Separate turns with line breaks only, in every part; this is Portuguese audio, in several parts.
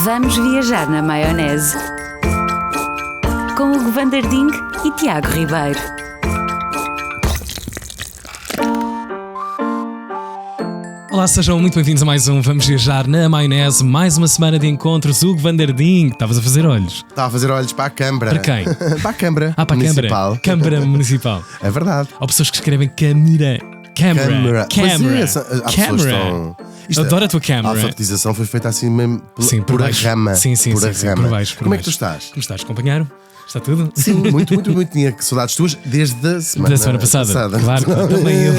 Vamos viajar na maionese. Com Hugo Van der Ding e Tiago Ribeiro.
Olá, sejam muito bem-vindos a mais um Vamos Viajar na Maionese. Mais uma semana de encontros. Hugo Van der Ding, estavas a fazer olhos.
Estava a fazer olhos para a Câmara.
Para quem?
Para a Câmara
Para
Municipal.
a Câmara Municipal.
É verdade.
Há pessoas que escrevem câmara.
Câmara. Há pessoas que estão...
Adoro a tua câmara.
A alfabetização foi feita assim mesmo
Sim,
por a rama.
Sim,
por baixo. Como é que tu estás?
Como estás, companheiro? Está tudo?
Sim, muito. Tinha saudades tuas desde a semana
passada. Claro, também eu.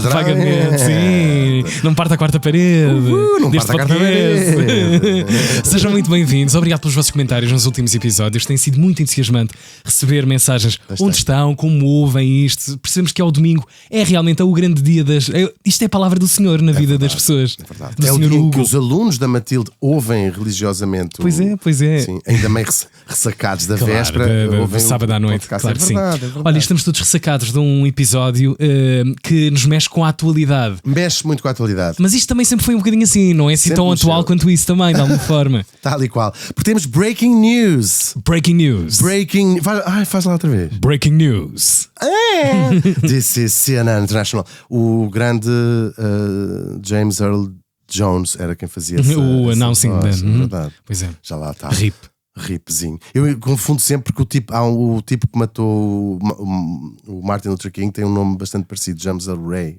Vagamente, sim. Não parte a quarta parede.
Não parte a quarta parede.
Sejam muito bem-vindos. Obrigado pelos vossos comentários nos últimos episódios. Tem sido muito entusiasmante receber mensagens.
Bastante.
Onde estão, como ouvem isto. Percebemos que é o domingo. É realmente o grande dia das... Isto é a palavra do Senhor na vida das pessoas.
É verdade.
Do
É o
Senhor
dia em
Hugo.
que os alunos da Matilde ouvem religiosamente.
Pois é.
Sim, ainda meio ressacados da
Claro,
véspera.
do sábado à noite. Claro que sim.
É verdade.
Olha, estamos todos ressacados de um episódio que nos mexe com a atualidade.
Mexe muito com a atualidade.
Mas isto também sempre foi um bocadinho assim, não é assim
Sempre
tão
mexeu.
atual quanto isso também, de alguma forma.
Tal e qual. Porque temos breaking news.
Breaking news.
Faz lá outra vez.
Breaking news.
This is CNN International. O grande James Earl Jones era quem fazia
O
essa
announcing
voz,
da-
é verdade.
Pois é.
Já lá está.
RIP.
Eu confundo sempre porque o tipo que matou o Martin Luther King tem um nome bastante parecido, James Earl Ray.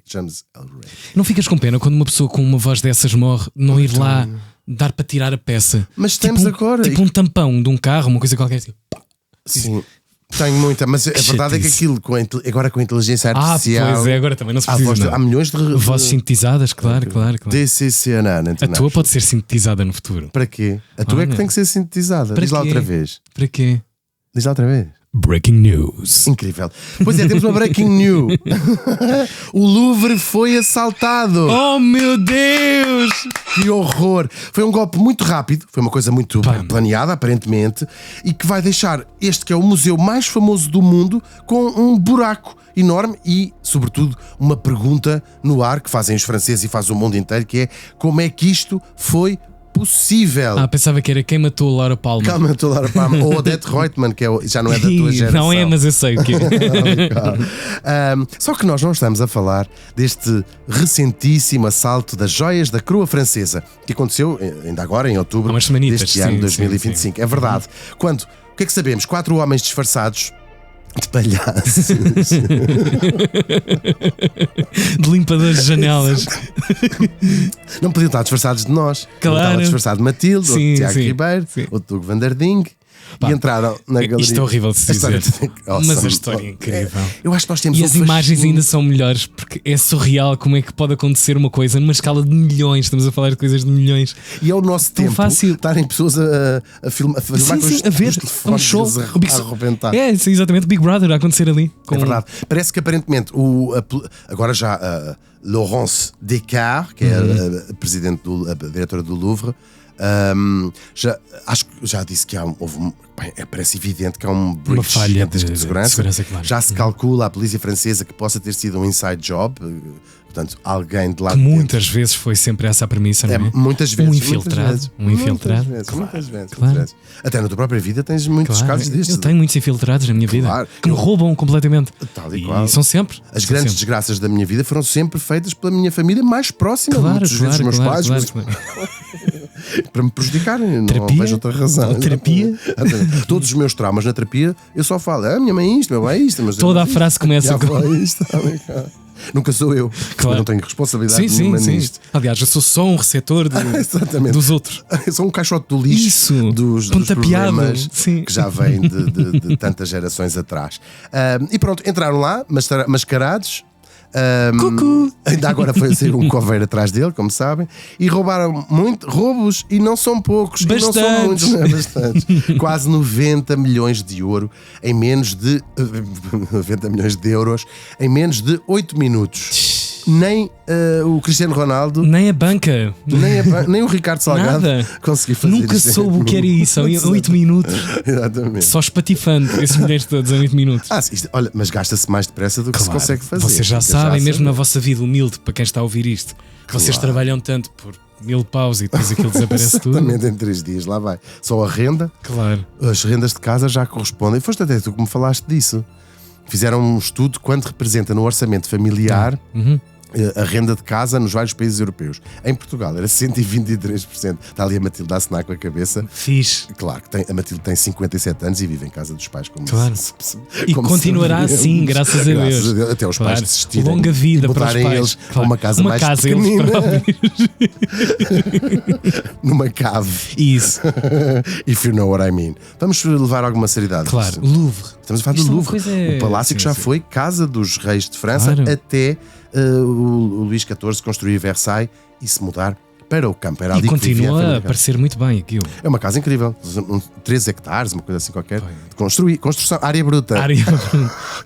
Não ficas com pena quando uma pessoa com uma voz dessas morre, não ir lá dar para tirar a peça?
Mas temos agora.
Tipo um tampão de um carro, uma coisa qualquer assim.
Sim, tenho muita, mas a verdade é que
chatice.
aquilo agora com a inteligência artificial.
Pois é, agora também não se
há
precisa.
há milhões de
Vozes sintetizadas, claro.
This is CNN
A
International.
tua pode ser sintetizada no futuro.
Para quê? A tua é que
Olha.
tem que ser sintetizada.
Para
Diz lá
quê?
outra vez.
Para quê?
Diz lá outra vez.
Breaking news.
Incrível. Pois é, temos uma breaking news. O Louvre foi assaltado.
Oh meu Deus!
Que horror. Foi um golpe muito rápido, foi uma coisa muito
Pam.
planeada, aparentemente, e que vai deixar este que é o museu mais famoso do mundo com um buraco enorme e, sobretudo, uma pergunta no ar que fazem os franceses e faz o mundo inteiro, que é: como é que isto foi possível?
Pensava que era quem matou a Laura Palmer.
Calma, estou a dar a palma. Ou Odette Reutemann, que já não é da tua geração.
Não é, mas eu sei o que é.
Só que nós não estamos a falar deste recentíssimo assalto das joias da coroa francesa, que aconteceu ainda agora, em outubro
Há umas semanitas,
deste
sim,
ano,
sim,
2025. É verdade. Quando, o que é que sabemos? 4 homens disfarçados de palhaços.
De limpadores de janelas.
Não podiam estar disfarçados de nós.
Claro.
Um estava disfarçado de Matilde, outro
Sim,
de Tiago
sim,
Ribeiro,
sim.
outro Hugo Van der Ding. E entraram na galeria.
Isto é horrível de se
A história
dizer.
Awesome.
Mas a história é incrível.
Eu acho que nós temos
E
um
as imagens
fascínio.
ainda são melhores, porque é surreal como é que pode acontecer uma coisa numa escala de milhões. Estamos a falar de coisas de milhões.
E é o nosso
Tão
tempo
fácil.
estarem pessoas a filmar com
a ver.
os telefones
show.
a
O Big-
arrebentar.
É, sim, exatamente. Big Brother a acontecer ali.
É verdade. Parece que aparentemente agora já a Laurence Descartes, que é a presidente a diretora do Louvre, acho que já disse que parece evidente que há um breach
falha
gigantesco
de
segurança.
claro.
Já se calcula a polícia francesa que possa ter sido um inside job, portanto, alguém de lá
Que
de dentro.
muitas vezes foi sempre essa a premissa, não é?
Muitas vezes.
Um infiltrado.
Muitas
Claro.
vezes. Até na tua própria vida tens muitos
Claro.
casos destes.
Eu tenho muitos infiltrados na minha vida
Claro.
que me roubam completamente.
Tal e qual.
são sempre.
As
são
grandes
sempre.
desgraças da minha vida foram sempre feitas pela minha família mais próxima, muitas vezes os meus pais, mas para me prejudicarem, não
Terapia?
vejo outra razão.
Terapia?
Todos os meus traumas na terapia, eu só falo: minha mãe isto, meu pai isto. Mas
Toda a frase começa com.
isto. Nunca sou eu,
Claro.
eu não tenho responsabilidade
Sim.
nenhuma nisto.
Aliás, eu sou só um receptor
Exatamente.
dos outros.
Eu sou um caixote do lixo
Isso.
dos
Pontapeado.
problemas
Sim.
que já vêm de tantas gerações atrás. E pronto, entraram lá, mascarados.
Cucu.
Ainda agora foi sair um coveiro atrás dele, como sabem, e roubaram roubos, e não são poucos, e não são muitos, não é bastantes. Quase 90 milhões de euro em menos de 90 milhões de euros em menos de 8 minutos. Nem o Cristiano Ronaldo,
Nem a banca.
nem o Ricardo Salgado
Nada.
conseguiu fazer
Nunca
isto em
soube o que era isso. Em 8 minutos.
Exatamente.
Só espatifando esses milhões todos em 8 minutos.
Olha, mas gasta-se mais depressa do que se consegue fazer.
Vocês já
Fica
sabem, mesmo
saber.
na vossa vida humilde, para quem está a ouvir isto, vocês trabalham tanto por 1000 paus e depois aquilo desaparece tudo.
Exatamente, em 3 dias, lá vai. Só a renda,
Claro.
as rendas de casa já correspondem. Foste até tu que me falaste disso. Fizeram um estudo quanto representa no orçamento familiar a renda de casa nos vários países europeus. Em Portugal era 123%. Está ali a Matilde a acenar com a cabeça.
Fixe.
Claro que a Matilde tem 57 anos e vive em casa dos pais, como
Claro. E continuará assim, graças a Deus.
Até os
Claro.
pais desistirem.
Longa vida
e
para os
mudarem
pais.
eles
Claro.
para uma casa mais
eles
pequenina.
próprios.
Numa cave.
Isso.
If you know what I mean. Vamos levar alguma seriedade.
Claro. Louvre.
Estamos a falar
Isto
do
é uma
Louvre,
coisa-
o palácio
sim,
que já
sim.
foi casa dos reis de França
Claro.
até o Luís XIV construir Versailles e se mudar para o campo. Era ali
E
que vivia
continua a
família.
parecer muito bem aquilo.
É uma casa incrível, 3 hectares, uma coisa assim qualquer. Construção, área bruta,
Área.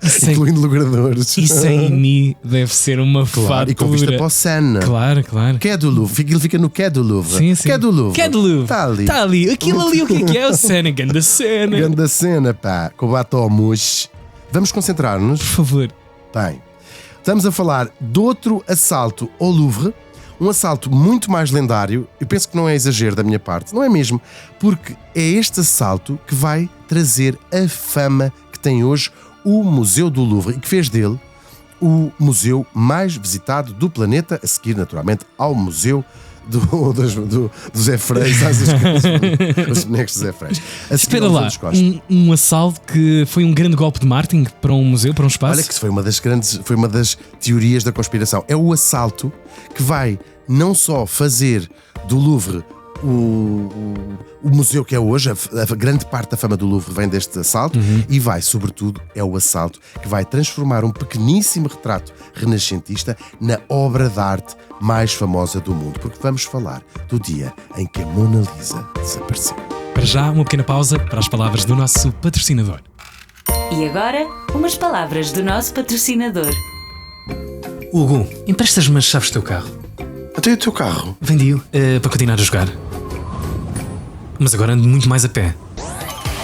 E sem,
incluindo logradores.
e sem mim deve ser uma
Claro, e com vista
fatura.
para o Seine.
Claro, claro.
Que é do Louvre, aquilo fica no Quai do Louvre.
Sim, sim.
Que é do Louvre.
Que é do Louvre.
Está ali.
Está ali. Aquilo ali, o que é o Senna? Ganda Senna.
Grande cena, pá, com o batom mousse. Vamos concentrar-nos.
Por favor.
Bem, estamos a falar de outro assalto ao Louvre, um assalto muito mais lendário. Eu penso que não é exagero da minha parte, não é mesmo? Porque é este assalto que vai trazer a fama que tem hoje o Museu do Louvre e que fez dele o museu mais visitado do planeta, a seguir naturalmente ao Museu do Zé Freis, os bonecos do Zé Freis. A seguir
Espera
ao
lá,
Museu dos Costa.
um assalto que foi um grande golpe de marketing para um museu, para um espaço?
Olha que isso foi uma das teorias da conspiração. É o assalto que vai não só fazer do Louvre o museu que é hoje, a grande parte da fama do Louvre vem deste assalto, e vai, sobretudo, é o assalto que vai transformar um pequeníssimo retrato renascentista na obra de arte mais famosa do mundo, porque vamos falar do dia em que a Mona Lisa desapareceu.
Para já, uma pequena pausa para as palavras do nosso patrocinador.
E agora, umas palavras do nosso patrocinador.
Hugo, emprestas-me as chaves do teu carro.
Até o teu carro.
Vendi-o para continuar a jogar. Mas agora ando muito mais a pé.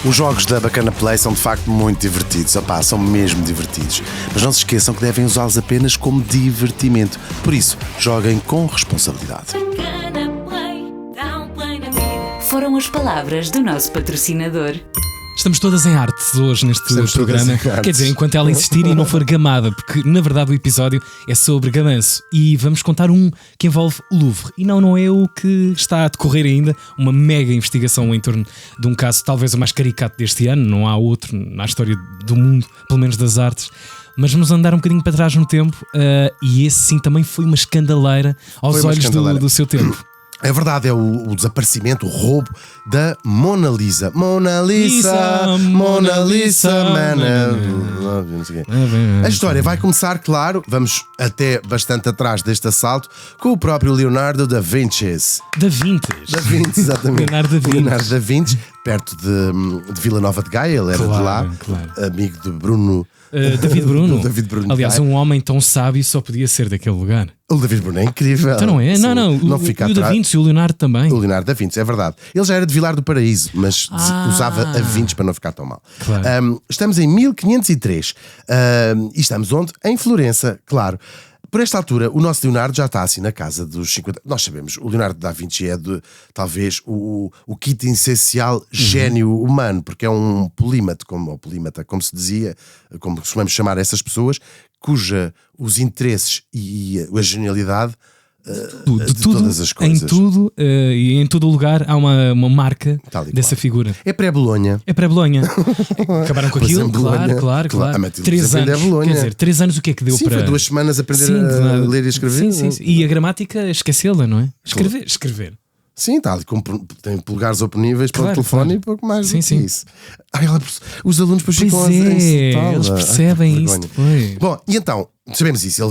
Os jogos da Bacana Play são de facto muito divertidos, opá, são mesmo divertidos. Mas não se esqueçam que devem usá-los apenas como divertimento. Por isso, joguem com responsabilidade.
Foram as palavras do nosso patrocinador.
Estamos todas em artes hoje neste
Estamos todas
programa.
em artes.
Quer dizer, enquanto ela existir e não for gamada, porque na verdade o episódio é sobre gamanço. E vamos contar um que envolve o Louvre. E não é o que está a decorrer ainda, uma mega investigação em torno de um caso talvez o mais caricato deste ano. Não há outro na história do mundo, pelo menos das artes. Mas vamos andar um bocadinho para trás no tempo, e esse sim também foi uma escandaleira aos
Foi uma
olhos
escandaleira.
do seu tempo.
É verdade, é o desaparecimento, o roubo da Mona Lisa. Mona Lisa, Mona Lisa, não sei o quê. A história vai começar, claro, vamos até bastante atrás deste assalto, com o próprio Leonardo da Vinci.
Da Vintes.
Da Vinci, exatamente.
Leonardo da Vinci.
Leonardo da Vinci, perto de Vila Nova de Gaia, ele era de lá,
Claro.
amigo de Bruno.
David Bruno.
David Bruno.
Aliás, um homem tão sábio só podia ser daquele lugar.
O David Bruno é incrível.
Então não é?
Sim,
Não.
fica
O Da
atrás.
Vinci e o Leonardo também.
O Leonardo da Vinci, é verdade. Ele já era de Vilar do Paraíso, mas usava a Vinci para não ficar tão mal.
Claro.
Estamos em 1503 e estamos onde? Em Florença, claro. Por esta altura, o nosso Leonardo já está assim na casa dos 50. Nós sabemos, o Leonardo da Vinci é talvez o kit essencial gênio humano, porque é um polímata, como se dizia, como costumamos chamar essas pessoas, cuja os interesses e a genialidade
De tudo,
todas as coisas.
Em tudo e em todo o lugar há uma marca
Tal e
dessa
qual.
figura.
É pré-Bolonha.
É para Bolonha. Acabaram com
Pois
aquilo?
em Bolonha,
Claro.
claro. A Matilde
3
aprende a
anos.
Bolonha.
Quer dizer, 3 anos o que é que deu
Sim,
para.
foi 2 semanas a aprender
Sim,
a ler e escrever.
Sim. E a gramática, esquecê-la, não é? Escrever.
Sim, está ali, tem polegares oponíveis para o
Claro,
telefone
claro.
e pouco mais
Sim,
do que
sim.
isso. Os alunos depois
Pois
ficam
é,
a insultá-la.
eles
Ai,
percebem
que
isso
vergonha.
depois.
Bom, e então, sabemos isso.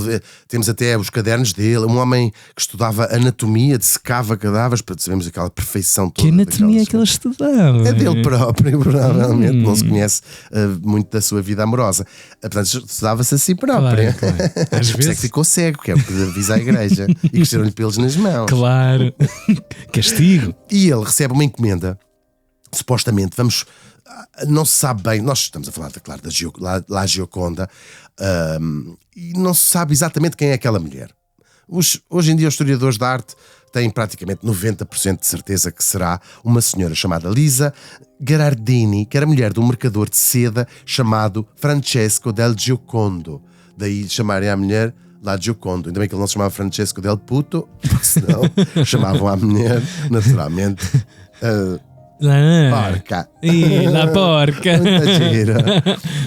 Temos até os cadernos dele, um homem que estudava anatomia, dissecava cadáveres, para sabemos aquela perfeição toda.
Que anatomia é
daquelas-
que ele estudava?
É dele próprio, provavelmente. Não se conhece muito da sua vida amorosa. Portanto, estudava-se a si próprio.
Claro. Às
Por isso é que
vezes.
ficou cego, que é o que avisa a igreja. E cresceram-lhe pelos nas mãos.
Claro. Castigo.
E ele recebe uma encomenda, supostamente, não se sabe bem, nós estamos a falar, claro, da La Gioconda, e não se sabe exatamente quem é aquela mulher. Hoje em dia os historiadores da arte têm praticamente 90% de certeza que será uma senhora chamada Lisa Gherardini, que era mulher de um mercador de seda chamado Francesco del Giocondo. Daí chamarem a mulher lá de Giocondo. Ainda bem que ele não se chamava Francesco del Puto, porque senão chamavam a mulher, naturalmente, porca.
La porca.
Muito giro.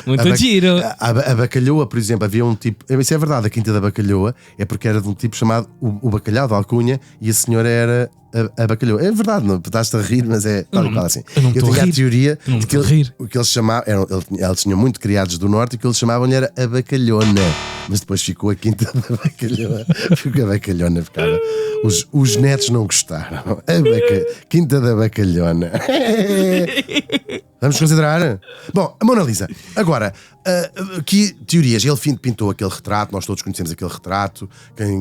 Muito giro.
A Bacalhoa, por exemplo, havia um tipo. Isso é verdade, a Quinta da Bacalhoa é porque era de um tipo chamado o Bacalhau de Alcunha e a senhora era a Bacalhoa. É verdade, não estás a rir, mas é tal e qual assim. Eu tinha a teoria de que o que eles chamavam. Eles tinham muito criados do norte e o que eles chamavam era a Bacalhona. Mas depois ficou a Quinta da Bacalhoa. Ficou a Bacalhona, ficava. Os netos não gostaram. Quinta da Bacalhona. Vamos considerar? Bom, a Mona Lisa. Agora, que teorias? Ele pintou aquele retrato, nós todos conhecemos aquele retrato.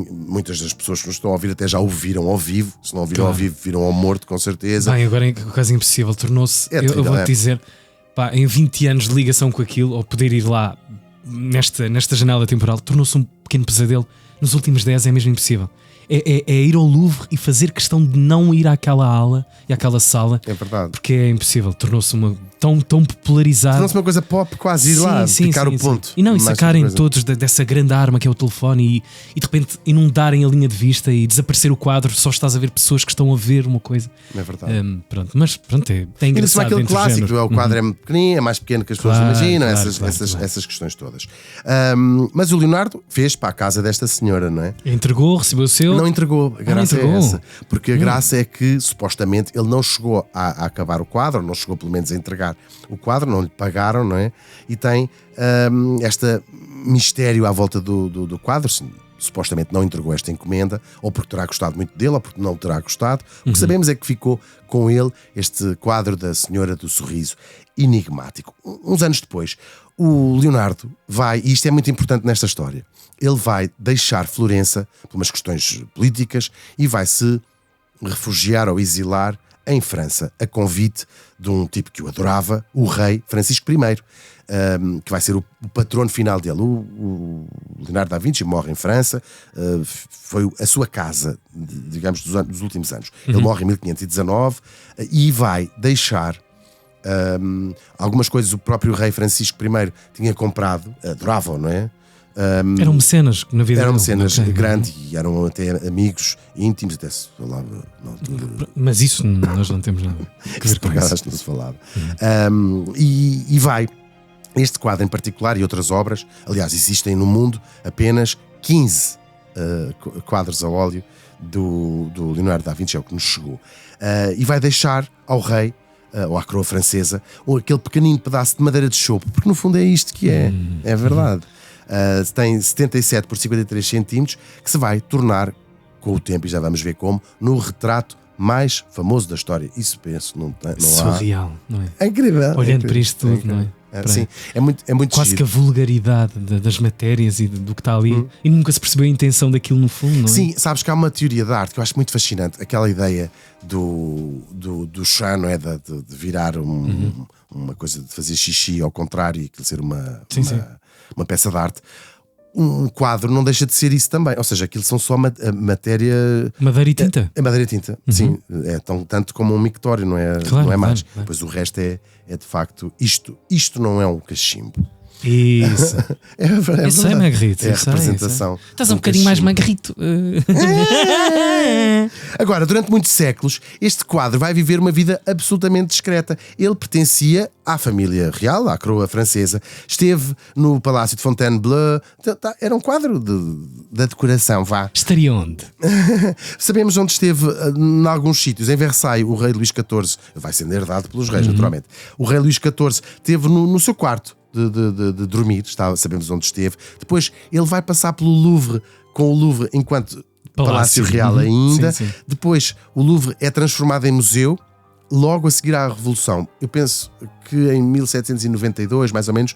Muitas das pessoas que nos estão a ouvir até já o viram ao vivo. Se não o viram ao vivo, viram ao morto, com certeza.
Bem, agora é quase impossível. Tornou-se, eu vou-te dizer, pá, em 20 anos de ligação com aquilo, ou poder ir lá nesta janela temporal, tornou-se um pequeno pesadelo. Nos últimos 10 é mesmo impossível. É ir ao Louvre e fazer questão de não ir àquela ala e àquela sala.
É verdade.
Porque é impossível. Tornou-se tão popularizado.
Tornou-se uma coisa pop, quase ir lá, picar o ponto.
E sacarem todos dessa grande arma que é o telefone e de repente inundarem a linha de vista e desaparecer o quadro, só estás a ver pessoas que estão a ver uma coisa.
É verdade.
Mas pronto, é engraçado.
E aquele clássico, o quadro é pequenino, é mais pequeno que as pessoas imaginam, essas questões todas. Mas o Leonardo fez para a casa desta senhora, não é?
Entregou, recebeu o seu.
Não entregou, a graça é essa. Porque a graça é que supostamente ele não chegou a acabar o quadro, não chegou pelo menos a entregar o quadro, não lhe pagaram, não é? E tem este mistério à volta do quadro. Supostamente não entregou esta encomenda, ou porque terá gostado muito dele, ou porque não terá gostado. O que sabemos é que ficou com ele este quadro da Senhora do Sorriso enigmático. Uns anos depois, o Leonardo vai, e isto é muito importante nesta história, ele vai deixar Florença por umas questões políticas e vai se refugiar ou exilar em França, a convite de um tipo que o adorava, o rei Francisco I, que vai ser o patrono final dele. O Leonardo da Vinci morre em França, foi a sua casa, digamos, dos últimos anos. Ele morre em 1519 e vai deixar algumas coisas. O próprio rei Francisco I tinha comprado, adorava, não é?
Eram mecenas na vida.
Eram mecenas grandes e eram até amigos íntimos, até se falava na altura.
Mas isso nós não temos nada a ver com isso.
Acho que não se falava. E vai. Este quadro em particular e outras obras, aliás, existem no mundo apenas 15 quadros a óleo do Leonardo da Vinci, é o que nos chegou. E vai deixar ao rei, ou à coroa francesa, aquele pequenino pedaço de madeira de chopo, porque no fundo é isto que é verdade. Tem 77 por 53 centímetros, que se vai tornar, com o tempo, e já vamos ver como, no retrato mais famoso da história. Isso penso, não
surreal, não é?
É incrível.
Olhando para isto tudo, não é?
Sim, é muito
quase
giro.
que a vulgaridade das matérias e do que está ali, e nunca se percebeu a intenção daquilo no fundo, não é?
Sim, sabes que há uma teoria da arte que eu acho muito fascinante, aquela ideia do chá, não é? De virar uma coisa de fazer xixi ao contrário e aquilo ser uma peça de arte. Um quadro não deixa de ser isso também, ou seja, aquilo são só matéria.
Madeira e tinta.
É madeira e tinta, sim. É tanto como um mictório, não é,
claro,
não é mais.
Claro.
Pois o resto é de facto isto não é um cachimbo.
Isso.
Eu
sei, Margarito.
É a representação.
Estás um bocadinho mais Margarito.
Agora, durante muitos séculos, este quadro vai viver uma vida absolutamente discreta. Ele pertencia à família real, à coroa francesa. Esteve no Palácio de Fontainebleau. Era um quadro da decoração, vá.
Estaria onde?
Sabemos onde esteve em alguns sítios. Em Versailles, o rei Luís XIV, vai sendo herdado pelos reis, naturalmente. O rei Luís XIV esteve no seu quarto de dormir, sabemos onde esteve. Depois ele vai passar pelo Louvre, com o Louvre enquanto Palácio Real ainda.
Sim.
Depois o Louvre é transformado em museu logo a seguir à Revolução. Eu penso que em 1792, mais ou menos,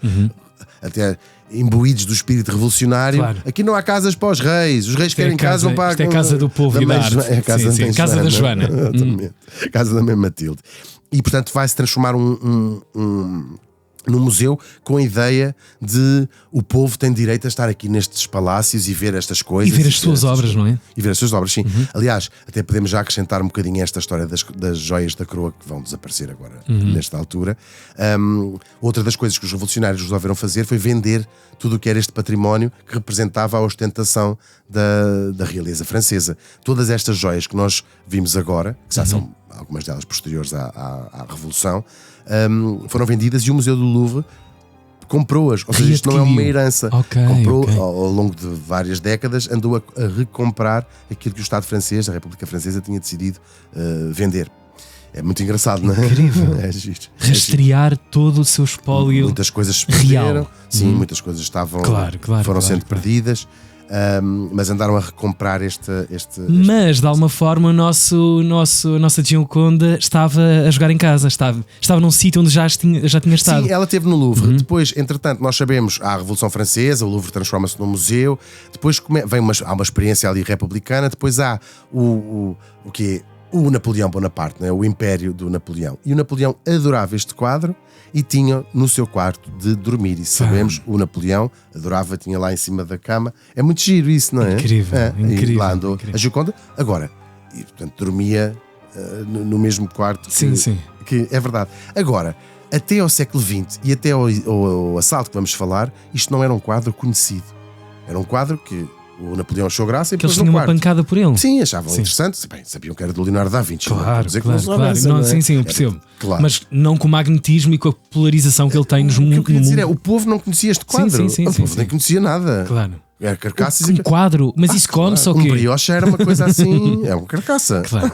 até imbuídos do espírito revolucionário. Claro. Aqui não há casas para os reis querem casa, vão para
a casa do povo e da arte.
É a casa,
casa da Joana.
Casa da mãe Matilde. E portanto vai-se transformar no museu, com a ideia de o povo tem direito a estar aqui nestes palácios e ver estas coisas.
E ver as suas obras, não é?
E ver as suas obras, sim. Aliás, até podemos já acrescentar um bocadinho esta história das joias da coroa que vão desaparecer agora, nesta altura. Outra das coisas que os revolucionários resolveram fazer foi vender tudo o que era este património que representava a ostentação da realeza francesa. Todas estas joias que nós vimos agora, que já são algumas delas posteriores à Revolução, foram vendidas e o Museu do Louvre comprou-as, ou seja, isto não é uma herança. Comprou ao longo de várias décadas, andou a recomprar aquilo que o Estado francês, a República Francesa, tinha decidido vender. É muito engraçado, não é?
Incrível.
É giro.
Rastrear todo o seu espólio.
Muitas coisas se perderam.
Real.
Sim, muitas coisas foram sendo perdidas. Mas andaram a recomprar este.
Mas de alguma forma a nossa Gioconda estava a jogar em casa, estava num sítio onde já tinha estado.
Sim, ela esteve no Louvre. Depois, entretanto, nós sabemos, há a Revolução Francesa, o Louvre transforma-se num museu. Depois há uma experiência ali republicana. Depois há o Napoleão Bonaparte, não é? O Império do Napoleão. E o Napoleão adorava este quadro e tinha no seu quarto de dormir. E sabemos, o Napoleão adorava, tinha lá em cima da cama. É muito giro isso, não é?
Incrível, incrível.
E lá andou
incrível.
a Gioconda. Agora, e, portanto, dormia no mesmo quarto.
Sim.
Que é verdade. Agora, até ao século XX e até ao assalto que vamos falar, isto não era um quadro conhecido. Era um quadro que o Napoleão achou graça e
que eles
pôs
tinham
no
uma
quarto.
pancada por ele.
Sim, achavam interessante. Bem, sabiam que era do Leonardo da Vinci.
Claro.
Não,
Sim, eu percebo.
Claro.
Mas não com o magnetismo e com a polarização que ele tem nos
O que eu
no
queria dizer
mundo.
o povo não conhecia este quadro. O povo nem conhecia nada.
Claro.
Era carcaças
Um quadro, mas isso come-se ou quê?
Um brioche era uma coisa assim. É uma carcaça.
Claro.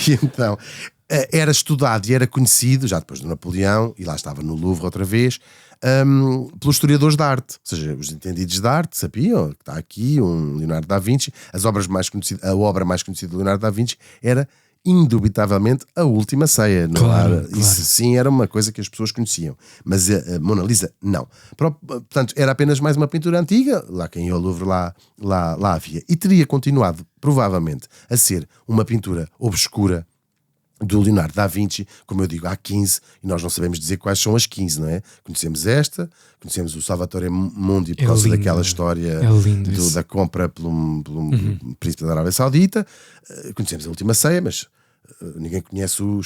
E então, era estudado e era conhecido, já depois do Napoleão, e lá estava no Louvre outra vez, pelos historiadores da arte. Ou seja, os entendidos da arte sabiam que está aqui um Leonardo da Vinci. A obra mais conhecida de Leonardo da Vinci era indubitavelmente A Última Ceia.
Claro.
Isso sim era uma coisa que as pessoas conheciam, mas a Mona Lisa não. Portanto, era apenas mais uma pintura antiga. Lá quem ia ao Louvre lá havia, e teria continuado provavelmente a ser uma pintura obscura do Leonardo da Vinci, como eu digo, há 15, e nós não sabemos dizer quais são as 15, não é? Conhecemos esta, conhecemos o Salvatore Mundi por causa daquela história da compra pelo príncipe da Arábia Saudita, conhecemos a Última Ceia, mas ninguém conhece o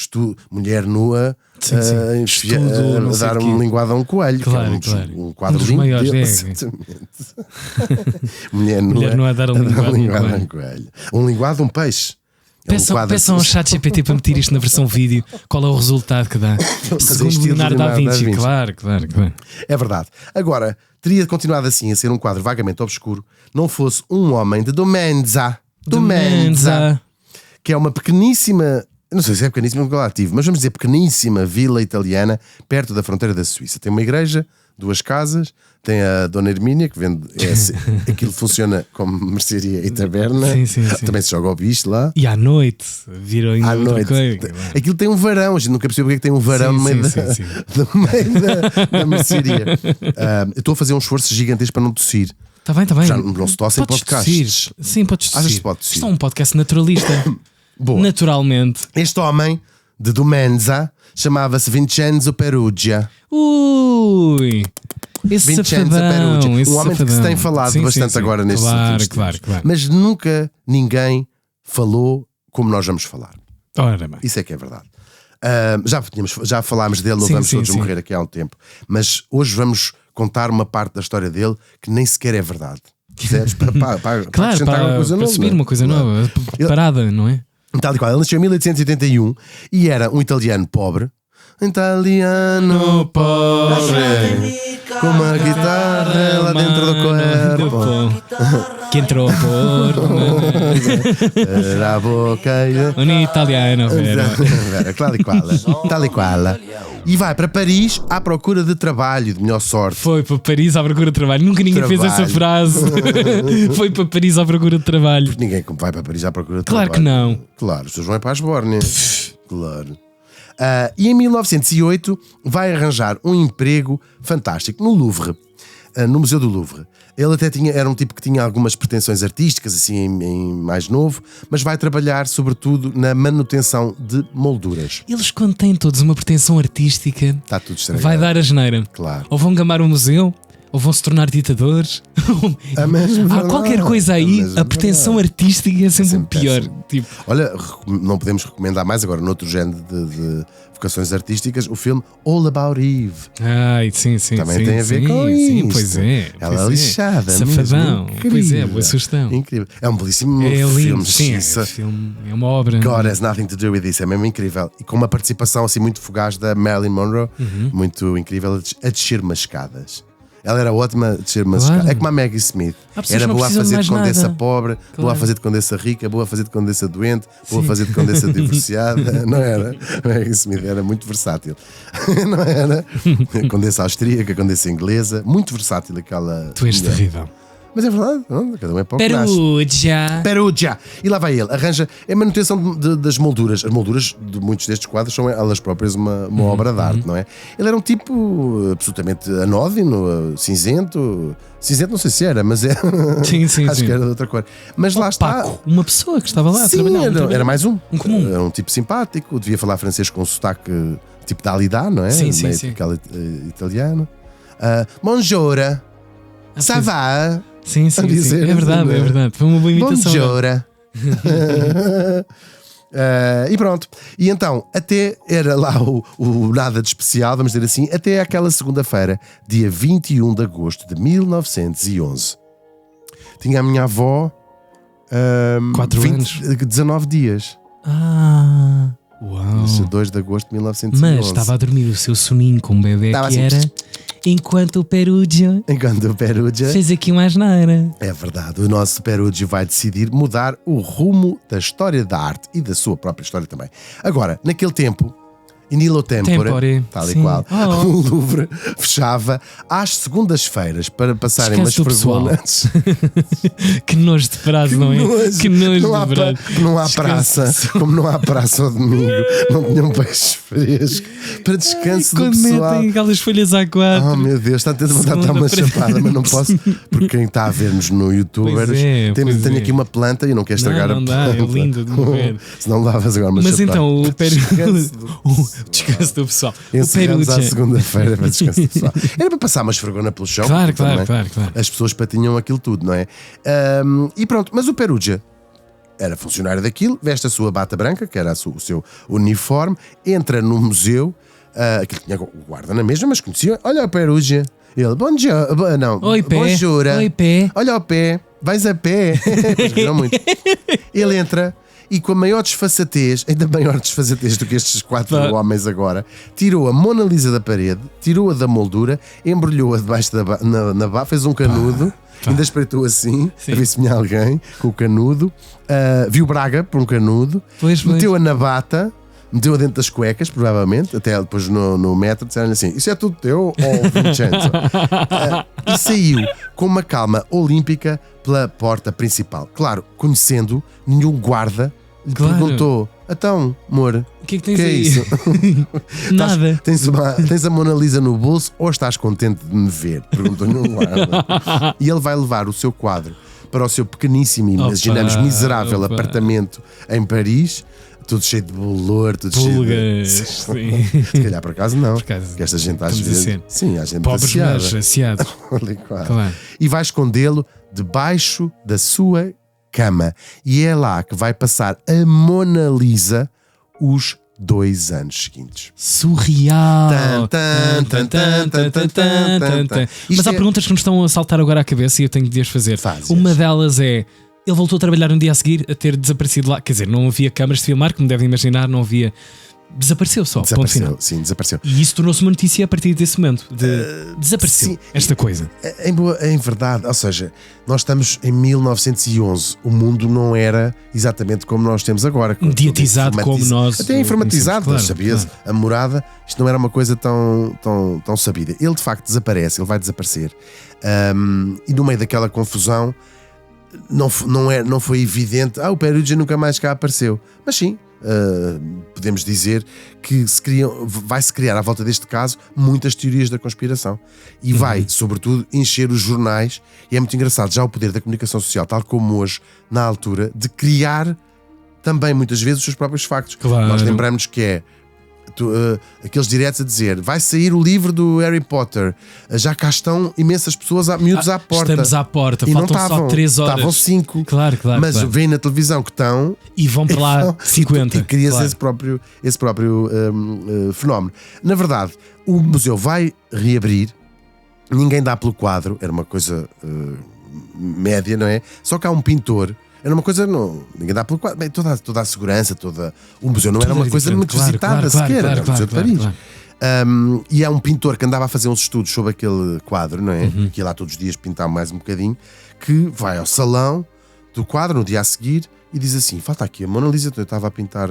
Mulher Nua a dar uma linguada a um coelho,
claro,
que é um quadro lindo
maiores,
dele. Mulher
Nua a dar uma linguada a um coelho.
Um linguado a um peixe.
Peçam ao chat GPT para meter isto na versão vídeo. Qual é o resultado que dá? Segundo Leonardo da Vinci. Claro.
É verdade. Agora, teria continuado assim a ser um quadro vagamente obscuro, não fosse um homem de Domenza, que é uma pequeníssima, não sei se é pequeníssima ou relativo, mas vamos dizer pequeníssima vila italiana perto da fronteira da Suíça. Tem uma igreja, 2 casas, tem a Dona Hermínia que vende, aquilo funciona como mercearia e taberna.
Sim.
Também se joga ao bicho lá.
E à noite virou ainda outra coisa.
Aquilo tem um varão, a gente nunca percebeu porque é que tem um varão no meio da mercearia. Eu estou a fazer um esforço gigantesco para não tossir.
Está bem.
Já não se tosse em podcasts.
Tossir. Sim, podes tossir.
Achas que pode tossir?
Isto é um podcast naturalista.
Boa.
Naturalmente.
Este homem de Domenza chamava-se Vincenzo Perugia.
Ui! Esse
Vincenzo
safadão,
Perugia.
esse
Um homem que se tem falado bastante
sim.
agora nestes últimos tempos.
Claro.
Mas nunca ninguém falou como nós vamos falar.
Ora bem.
Isso é que é verdade. Já falámos dele, não
Sim,
vamos
sim,
todos
sim.
morrer aqui há um tempo. Mas hoje vamos contar uma parte da história dele que nem sequer é verdade. Percebes? Para acrescentar uma coisa
para
nova.
subir uma coisa nova, parada, não é?
Tal e qual. Ele nasceu em 1881 e era um italiano pobre. Italiano pobre, com uma guitarra lá dentro do corpo,
que entrou por
era a boca
um italiano,
tal e qual. E vai para Paris à procura de trabalho, de melhor sorte.
Foi para Paris à procura de trabalho. Nunca ninguém fez essa frase. Foi para Paris à procura de trabalho.
Ninguém vai para Paris à procura de
Claro
trabalho.
que não.
Claro, os seus vão para as Bórneas. Claro. E em 1908 vai arranjar um emprego fantástico no Louvre. no Museu do Louvre. Ele até era um tipo que tinha algumas pretensões artísticas, assim, em mais novo, mas vai trabalhar sobretudo na manutenção de molduras.
Eles, quando têm todos uma pretensão artística,
Está tudo estragado.
vai dar a geneira.
Claro.
Ou vão gamar o museu, ou vão se tornar ditadores.
A mesma
Há
verdade.
qualquer coisa aí,
mesma
a pretensão
verdade.
artística é sempre o
sempre
pior.
péssimo.
Tipo,
Olha, não podemos recomendar mais agora, noutro género de vocações artísticas, o filme All About Eve.
ai, sim.
Também
sim,
tem a ver
sim,
com
sim,
isso.
pois é.
Ela
pois
é lixada,
Safadão.
mesmo.
Pois é,
Incrível.
boa sugestão.
Incrível. É um belíssimo
É lindo,
filme.
sim,
xiça.
filme, é uma obra.
God has nothing to do with this. É mesmo incrível. E com uma participação assim muito fugaz da Marilyn Monroe, muito incrível, a descer umas escadas. Ela era ótima a descer umas
Claro.
escadas. É como a Maggie Smith.
Há pessoas
Era
que não
boa a
precisam de
fazer
mais
de condessa
nada.
pobre, boa a
Claro.
fazer de condessa rica, boa a fazer de condessa doente, boa a
Sim.
fazer de condessa divorciada. Não era? A Maggie Smith era muito versátil. Não era? Condessa austríaca, condessa inglesa. Muito versátil aquela.
Tu és
mulher.
terrível.
Mas é verdade, não, cada um é para o que nasce.
Perugia.
Perugia. E lá vai ele, arranja a manutenção das molduras. As molduras de muitos destes quadros são elas próprias uma obra de arte, não é? Ele era um tipo absolutamente anódino, cinzento. Cinzento não sei se era, mas é.
Sim,
Acho
sim.
que era de outra cor. Mas lá está.
Paco, uma pessoa que estava lá a
Sim,
trabalhar.
era mais um.
Um comum.
Era um tipo simpático, devia falar francês com um sotaque tipo Dalida, não é?
Sim, sim,
Meio
sim.
aquela, italiano. Bonjour. Ça va?
Sim,
a
sim, sim.
dizer,
É verdade,
não é?
é verdade. Foi uma boa imitação.
Bonjour. E pronto. E então, até era lá o nada de especial, vamos dizer assim, até aquela segunda-feira, dia 21 de agosto de 1911. Tinha a minha avó
4 anos.
19 dias.
Ah, uau.
Isso, 2 de agosto de 1911.
Mas estava a dormir o seu soninho com um bebê
Estava
que
assim.
era, enquanto o Perugia
Enquanto o Perugia.
fez aqui uma asneira.
É verdade, o nosso Perugia vai decidir mudar o rumo da história da arte e da sua própria história também. Agora, naquele tempo, in illo tempore,
Tempore,
tal e
sim.
qual,
Oh.
o Louvre fechava às segundas-feiras para passarem umas
Descanso do pessoal.
fregonas.
Que nojo de prazo, não é? Que nojo
não há,
de prazo.
não há
Descanso
praça,
do pessoal.
como não há praça ao domingo, não tinham peixe fresco para descanso do
Quando
pessoal.
metem aquelas folhas A4.
Oh meu Deus, está a tentar dar uma
Segunda-feira.
chapada, mas não posso, porque quem está a ver-nos no YouTube,
Pois é,
tem
pois é.
aqui uma planta e não quer estragar
Não
a
dá,
planta.
é lindo de morrer.
Se não lavas agora uma
Mas
chapada.
então, o
Descanso do
o descanso do pessoal. O
Encerramos à
Perugia.
segunda-feira para descanso do pessoal. Era para passar uma esfregona pelo chão.
Claro,
porque
claro,
também
claro.
As pessoas patinham aquilo tudo, não é? E pronto, mas o Perugia era funcionário daquilo, veste a sua bata branca, que era o seu uniforme, entra no museu, que tinha o guarda na mesma, mas conhecia. Olha o Perugia. Ele, bom dia, não,
Oi, pé.
bonjour.
Oi, pé.
Olha o pé, vais a pé. Pois viram muito. Ele entra e com a maior desfaçatez, ainda maior desfaçatez do que estes 4
Pá.
homens agora, tirou a Mona Lisa da parede, tirou-a da moldura, embrulhou-a debaixo na barra, fez um canudo, ainda espreitou assim,
Sim.
a ver se vinha alguém com o canudo, viu Braga por um canudo,
Pois.
meteu-a na bata. Meteu-a dentro das cuecas, provavelmente, até depois no metro disseram assim: isso é tudo teu ou Vincenzo? E saiu com uma calma olímpica pela porta principal. Claro, conhecendo, nenhum guarda lhe
Claro.
perguntou: então, amor,
O que é que tens
que é
aí?
isso?
Nada.
Tens a Mona Lisa no bolso ou estás contente de me ver? Perguntou-lhe um guarda. E ele vai levar o seu quadro para o seu pequeníssimo e imaginamos
Opa,
miserável
opa.
apartamento em Paris, tudo cheio de bolor, tudo cheio de.
Pulgas. Sim.
Se calhar por acaso não.
acaso,
Porque esta gente às
estamos a
vezes.
ser
Sim, há gente
Pobres,
passeada.
mas aciados.
Ali, claro.
Claro.
E vai escondê-lo debaixo da sua cama. E é lá que vai passar a Mona Lisa os 2 anos seguintes.
Surreal.
Tan, tan, tan, tan, tan, tan, tan, tan.
Mas
Isto
há
é-
perguntas que nos estão a saltar agora à cabeça e eu tenho de as fazer.
Faz-as.
Uma delas é: ele voltou a trabalhar no dia a seguir a ter desaparecido lá. Quer dizer, não havia câmaras de filmar, como devem imaginar, não havia. Desapareceu só, ponto
Desapareceu,
final.
sim, desapareceu.
E isso tornou-se uma notícia a partir desse momento. Desapareceu
sim.
esta coisa.
Em verdade, ou seja, nós estamos em 1911, o mundo não era exatamente como nós temos agora.
Mediatizado como nós
Até
o
informatizado,
conhecemos,
sabias?
claro.
A morada, isto não era uma coisa tão sabida. Ele de facto desaparece, ele vai desaparecer. E no meio daquela confusão, não foi evidente, o Perugia nunca mais cá apareceu. Mas sim, podemos dizer que vai-se criar à volta deste caso muitas teorias da conspiração e vai, sobretudo, encher os jornais. E é muito engraçado já o poder da comunicação social, tal como hoje, na altura, de criar também muitas vezes os seus próprios factos.
Claro.
Nós lembramos que é aqueles diretos a dizer: vai sair o livro do Harry Potter, já cá estão imensas pessoas, miúdos à porta.
Estamos à porta,
E
faltam
não
só 3 horas.
Estavam 5.
Claro,
Mas
claro.
vêm na televisão que estão
E vão para lá 50.
e crias
claro.
esse próprio fenómeno. Na verdade, o museu vai reabrir, ninguém dá pelo quadro, era uma coisa média, não é? Só que há um pintor. Era uma coisa, ninguém dá pelo quadro. Bem, toda a segurança, o museu não era uma coisa muito visitada sequer, era o Museu de Paris. E há um pintor que andava a fazer uns estudos sobre aquele quadro, não é? Que ia lá todos os dias pintar mais um bocadinho, que vai ao salão do quadro no dia a seguir e diz assim: falta aqui a Mona Lisa, eu estava a pintar,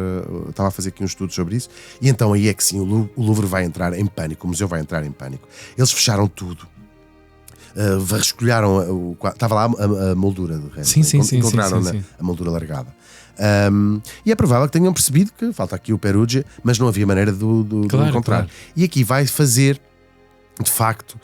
estava a fazer aqui um estudo sobre isso. E então aí é que sim, o Louvre vai entrar em pânico, o museu vai entrar em pânico. Eles fecharam tudo. Vasculharam estava lá a moldura do resto. Encontraram a moldura largada. E é provável que tenham percebido que falta aqui o Perugia, mas não havia maneira de encontrar.
Claro.
E aqui vai fazer, de facto,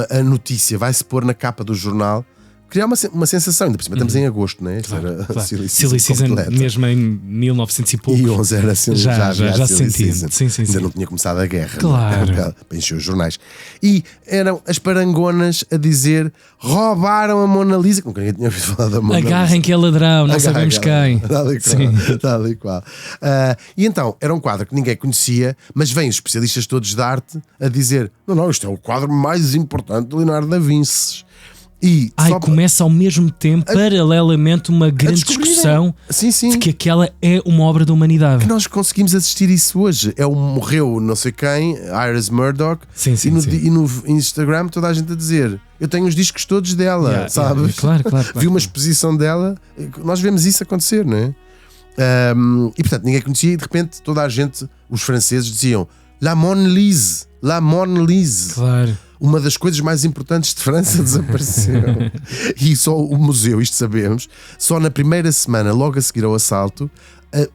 a notícia vai-se pôr na capa do jornal, criar uma sensação. Ainda por cima, estamos em agosto, não é?
Claro.
Silly
Season,
completa.
mesmo em 1900 e pouco.
E 11 era assim,
já
Silly
sentia.
Season.
Sim.
Ainda não tinha começado a guerra,
Claro.
não é? Para encher os jornais. E eram as parangonas a dizer: roubaram a Mona Lisa. Nunca ninguém tinha ouvido falar da Mona Lisa.
Agarrem que é ladrão, não sabemos quem.
Tal e qual. E então, era um quadro que ninguém conhecia, mas vêm os especialistas todos de arte a dizer: não, isto é o quadro mais importante de Leonardo da Vinci. E
começa ao mesmo tempo, paralelamente, uma grande discussão de que aquela é uma obra da humanidade.
Que nós conseguimos assistir isso hoje. Morreu não sei quem, Iris Murdoch, e no Instagram toda a gente a dizer: eu tenho os discos todos dela, sabes?
Claro.
Vi uma exposição dela, nós vemos isso acontecer, não é? E portanto ninguém conhecia, e de repente toda a gente, os franceses, diziam: La Mona Lisa, La Mona Lisa.
Claro.
Uma das coisas mais importantes de França desapareceu. E só o museu, isto sabemos, só na primeira semana, logo a seguir ao assalto,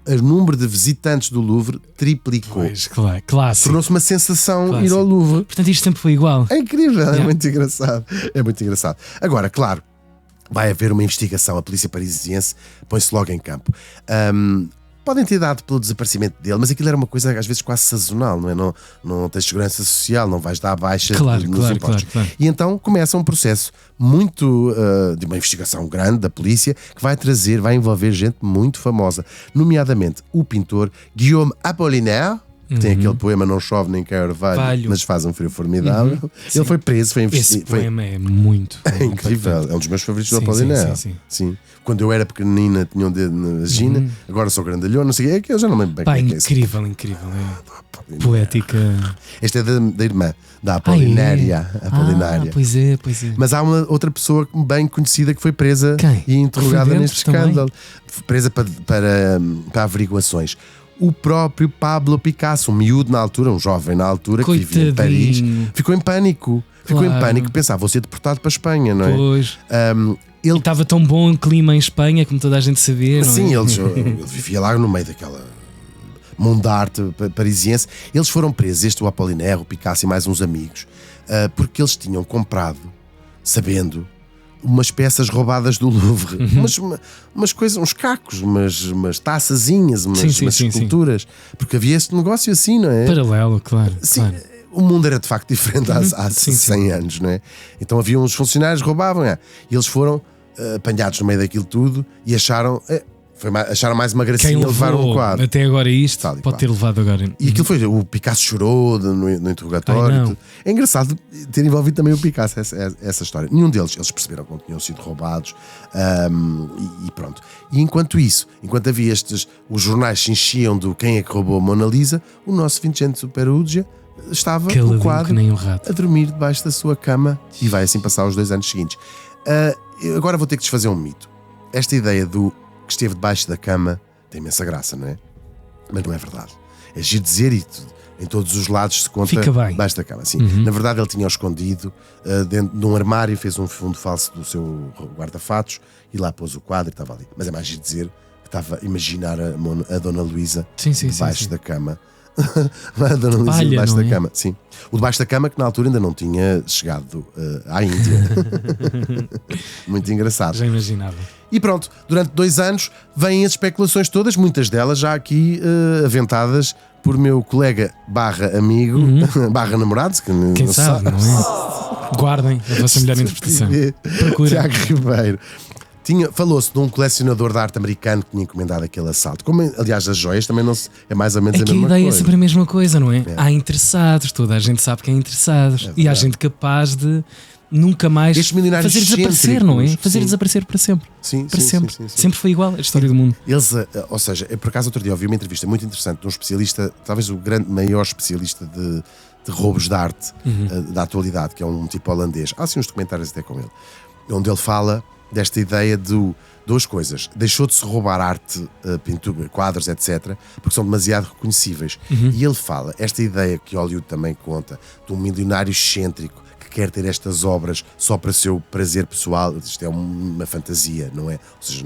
o número de visitantes do Louvre triplicou.
Pois, claro, clássico.
Tornou-se uma sensação
Clássico.
ir ao Louvre.
Portanto, isto sempre foi igual.
É incrível, é muito engraçado. É muito engraçado. Agora, claro, vai haver uma investigação, a polícia parisiense põe-se logo em campo. Podem ter dado pelo desaparecimento dele, mas aquilo era uma coisa às vezes quase sazonal, não é? Não tens segurança social, não vais dar baixa nos impostos.
Claro.
E então começa um processo muito de uma investigação grande da polícia que vai envolver gente muito famosa, nomeadamente o pintor Guillaume Apollinaire. Tem aquele poema Não Chove Nem Cai Orvalho, mas faz um frio formidável. Ele foi preso,
Esse poema é muito
incrível, é um dos meus favoritos do Apollinaire. Sim. Quando eu era pequenina tinha um dedo na vagina, agora sou grandalhão, não sei o que é que eu já não me lembro bem.
Incrível. Poética.
Esta é da irmã, da Apolinária.
Pois é.
Mas há uma outra pessoa bem conhecida que foi presa e interrogada neste escândalo. Presa para averiguações. O próprio Pablo Picasso, um miúdo na altura, um jovem na altura, que vivia em Paris, ficou em pânico. Pensava: vou ser deportado para a Espanha, não é?
Pois. Ele estava tão bom em clima em Espanha, como toda a gente sabia, não é?
Sim, ele vivia lá no meio daquela mundo da arte parisiense. Eles foram presos, o Apollinaire, o Picasso e mais uns amigos, porque eles tinham comprado, sabendo, umas peças roubadas do Louvre, umas coisas, uns cacos, umas taçazinhas, umas esculturas, porque havia este negócio assim, não é?
Paralelo, claro.
Sim, claro. O mundo era de facto diferente há 100 anos, não é? Então havia uns funcionários que roubavam, e eles foram apanhados no meio daquilo tudo e acharam mais uma gracinha e levaram um quadro.
Até agora isto pode ter levado agora.
E aquilo foi, o Picasso chorou no interrogatório. É engraçado ter envolvido também o Picasso essa história. Nenhum deles, eles perceberam que não tinham sido roubados, e pronto. E enquanto havia os jornais se enchiam do quem é que roubou a Mona Lisa, o nosso Vincenzo Perugia estava no quadro a dormir debaixo da sua cama, e vai assim passar os 2 anos seguintes. Agora vou ter que desfazer um mito. Esta ideia do que esteve debaixo da cama tem imensa graça, não é? Mas não é verdade. É giro dizer, e em todos os lados se conta debaixo da cama. Sim. Na verdade, ele tinha escondido dentro de um armário, fez um fundo falso do seu guarda-fatos e lá pôs o quadro e estava ali. Mas é mais giro dizer que estava a imaginar a Dona Luísa
Sim, sim,
debaixo
sim.
da cama. A Dona Luísa
Palha,
debaixo
não
da
é?
cama, sim. O debaixo da cama que na altura ainda não tinha chegado à Índia. Muito engraçado.
Já imaginava.
E pronto, durante 2 anos vêm as especulações todas, muitas delas já aqui aventadas por meu colega barra amigo, barra namorado, que
Quem
não
sabe, não é? Guardem a vossa melhor interpretação. Procura.
Tiago Ribeiro. Falou-se de um colecionador de arte americano que tinha encomendado aquele assalto. Como, aliás, as joias também não se, é mais ou menos
É
a
que a
mesma
ideia
coisa.
é sempre a mesma coisa, não é? Há interessados, toda a gente sabe que há interessados. E há
verdade.
gente capaz de nunca mais
Estes milionários
fazer desaparecer, não é?
excêntricos,
Fazer
sim.
desaparecer para sempre.
Sim,
Para
sim,
sempre.
sim, sim, sim.
Sempre foi igual a história do mundo.
Eles, ou seja, eu, por acaso outro dia ouvi uma entrevista muito interessante de um especialista, talvez o maior especialista de roubos de arte da atualidade, que é um tipo holandês. Há assim uns documentários até com ele, onde ele fala desta ideia de duas coisas. Deixou de se roubar arte, pintura, quadros, etc., porque são demasiado reconhecíveis. E ele fala, esta ideia que Hollywood também conta, de um milionário excêntrico que quer ter estas obras só para seu prazer pessoal, isto é uma fantasia, não é? Ou seja,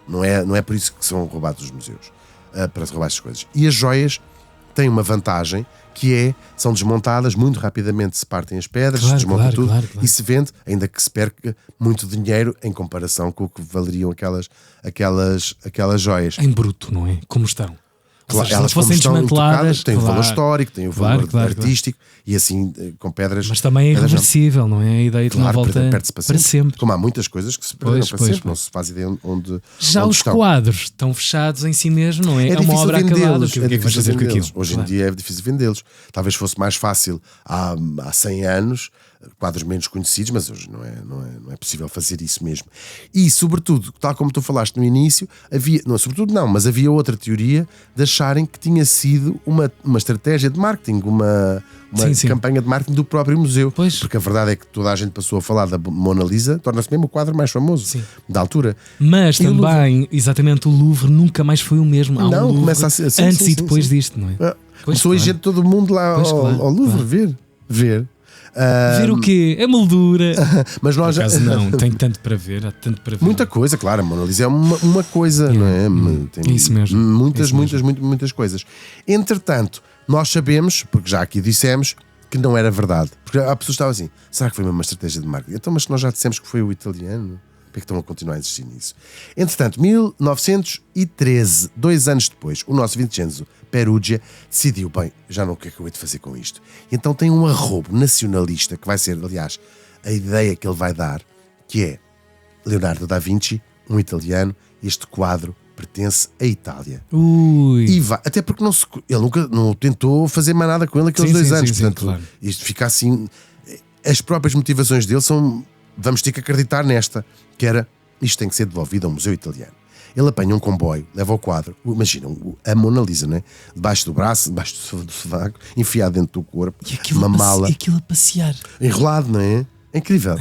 não é por isso que são roubados os museus, para se roubar estas coisas. E as joias têm uma vantagem, que são desmontadas muito rapidamente, se partem as pedras, se desmonta tudo e se vende, ainda que se perca muito dinheiro em comparação com o que valeriam aquelas joias.
Em bruto, não é? Como estão.
Claro,
Se
elas
fossem
como estão
desmanteladas,
intocadas, têm o valor
claro.
histórico, têm o valor artístico e assim com pedras.
Mas também é
pedras
irreversível, não é? A ideia de uma
Claro,
volta
perde-se
para sempre.
Como há muitas coisas que se perderam
Pois,
para
pois,
sempre,
pois.
não se faz ideia onde
Já
onde
os
estão.
quadros estão fechados em si mesmo, não é? É uma
difícil
obra acabada.
vendê-los,
O que é que vais
difícil
fazer com aquilo?
vendê-los. Hoje em
Claro.
dia é difícil vendê-los. Talvez fosse mais fácil há 100 anos, quadros menos conhecidos, mas hoje não é possível fazer isso mesmo. E, sobretudo, tal como tu falaste no início, mas havia outra teoria de acharem que tinha sido uma estratégia de marketing, uma
Sim.
campanha de marketing do próprio museu.
Pois.
Porque a verdade é que toda a gente passou a falar da Mona Lisa, torna-se mesmo o quadro mais famoso
Sim.
da altura.
Mas
E o
também, exatamente, o Louvre nunca mais foi o mesmo. Há um
Não,
Louvre
começa a ser assim,
antes
sim,
e depois
sim.
disto, não é?
Começou a ir
claro.
gente todo mundo lá
Pois, claro,
ao Louvre
claro.
ver.
Ver o quê? A moldura.
Mas nós
Por acaso não, tenho tanto para ver, há tanto para ver.
muita coisa, claro, a Mona Lisa é uma coisa, não é? Tem
Isso mesmo.
muitas coisas. Entretanto, nós sabemos, porque já aqui dissemos, que não era verdade. Porque a pessoa estava assim, será que foi uma estratégia de marketing? Então, mas nós já dissemos que foi o italiano. Por que é que estão a continuar a insistir nisso? Entretanto, 1913, 2 anos depois, o nosso Vincenzo Perugia decidiu, bem, já não o que é que eu hei de fazer com isto. E então tem um arrobo nacionalista, que vai ser, aliás, a ideia que ele vai dar, que é Leonardo da Vinci, um italiano, este quadro pertence à Itália.
Ui.
E vai, até porque ele nunca não tentou fazer mais nada com ele aqueles
Sim,
2
sim,
anos.
sim,
Portanto,
claro.
isto fica assim. As próprias motivações dele são. Vamos ter que acreditar nesta, que era isto tem que ser devolvido ao Museu Italiano. Ele apanha um comboio, leva o quadro, imagina, a Mona Lisa, né? Debaixo do braço, debaixo do sovaco, enfiado dentro do corpo, uma mala,
aquilo a passear.
enrolado, não é? É incrível.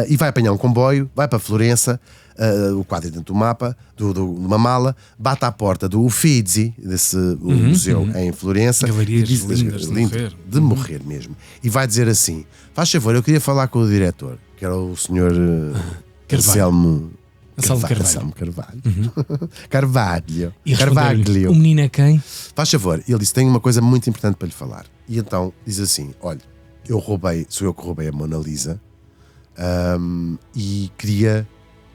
E vai apanhar um comboio, vai para Florença, o quadro dentro do mapa, de uma mala, bate à porta do Uffizi, desse museu em Florença.
Galerias
e diz-
lindas de morrer.
de morrer mesmo. E vai dizer assim: faz favor, eu queria falar com o diretor, que era o senhor
Carvalho.
Anselmo
Anselmo Carvalho.
Carvalho. Carvalho.
E
Carvalho.
responderam-lhe, o menino é quem?
Faz favor, ele disse: tenho uma coisa muito importante para lhe falar. E então diz assim: olha, sou eu que roubei a Mona Lisa e queria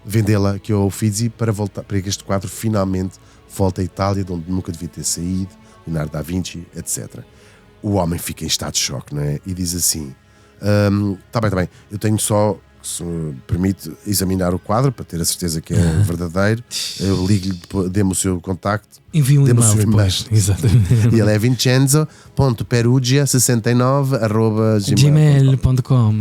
vendê-la aqui ao Uffizi para que este quadro finalmente volte à Itália, de onde nunca devia ter saído, Leonardo da Vinci, etc. O homem fica em estado de choque, não é? E diz assim: tá bem, eu tenho só, se me permite, examinar o quadro para ter a certeza que é verdadeiro. Eu ligo-lhe, dê-me o seu contacto.
Envia um
Dê-me o
e-mail
seu
depois. Exatamente.
E ele é vincenzo.perugia69@gmail.com.
gmail.com.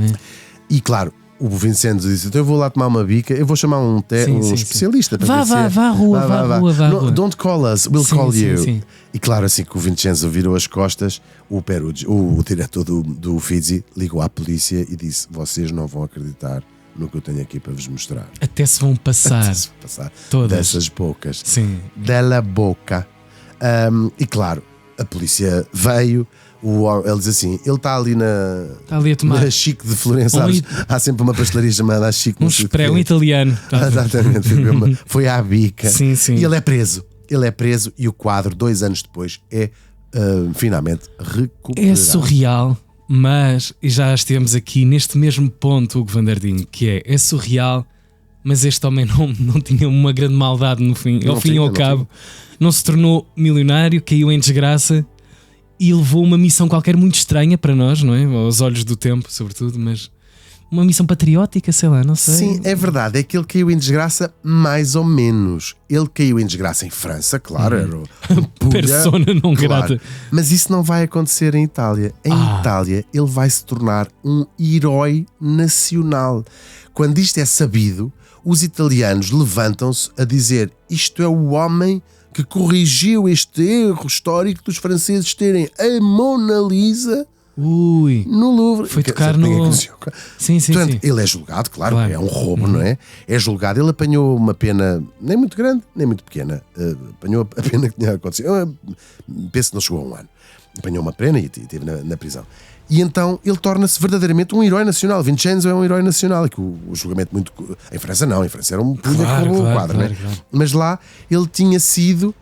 E claro, o Vincenzo disse: então eu vou lá tomar uma bica, eu vou chamar um
Sim.
especialista para
Vá,
ver se
vá,
é-
vá à rua, vá à rua, vá à
No,
rua.
don't call us, we'll
Sim,
call
sim,
you.
sim.
E claro, assim que o Vincenzo virou as costas, o diretor do Uffizi ligou à polícia e disse: vocês não vão acreditar no que eu tenho aqui para vos mostrar.
Até se vão passar.
Se passar
Todas.
dessas bocas.
Sim.
Della boca. E claro, a polícia veio, Ele diz assim: ele está ali
Está ali a tomar
na Chique de Florença. Sabes? Há sempre uma pastelaria chamada a Chique.
um esprego italiano.
Exatamente. Foi à bica.
Sim, sim.
E ele é preso. E o quadro, 2 anos depois, é finalmente recuperado.
É surreal, mas já estivemos aqui neste mesmo ponto, Hugo van der Ding, que é surreal, mas este homem não tinha uma grande maldade no fim. Ao fim e ao cabo, não se tornou milionário, caiu em desgraça e levou uma missão qualquer muito estranha para nós, não é? Aos olhos do tempo, sobretudo, mas uma missão patriótica, sei lá, não sei.
Sim, é verdade, é que ele caiu em desgraça mais ou menos. Ele caiu em desgraça em França, claro, era o
persona não grata.
Mas isso não vai acontecer em Itália. Em Itália ele vai se tornar um herói nacional. Quando isto é sabido, os italianos levantam-se a dizer: isto é o homem que corrigiu este erro histórico dos franceses terem a Mona Lisa no Louvre.
Foi tocar no... Sim.
Portanto, ele é julgado, claro. É um roubo, não é? É julgado. Ele apanhou uma pena nem muito grande, nem muito pequena. Apanhou a pena que tinha acontecido. Penso que não chegou a 1 ano. Apanhou uma pena e esteve na prisão. E então ele torna-se verdadeiramente um herói nacional. Vincenzo é um herói nacional. Que o julgamento muito... Em França não, em França era um pulha que roubou o quadro, né? Mas lá ele tinha sido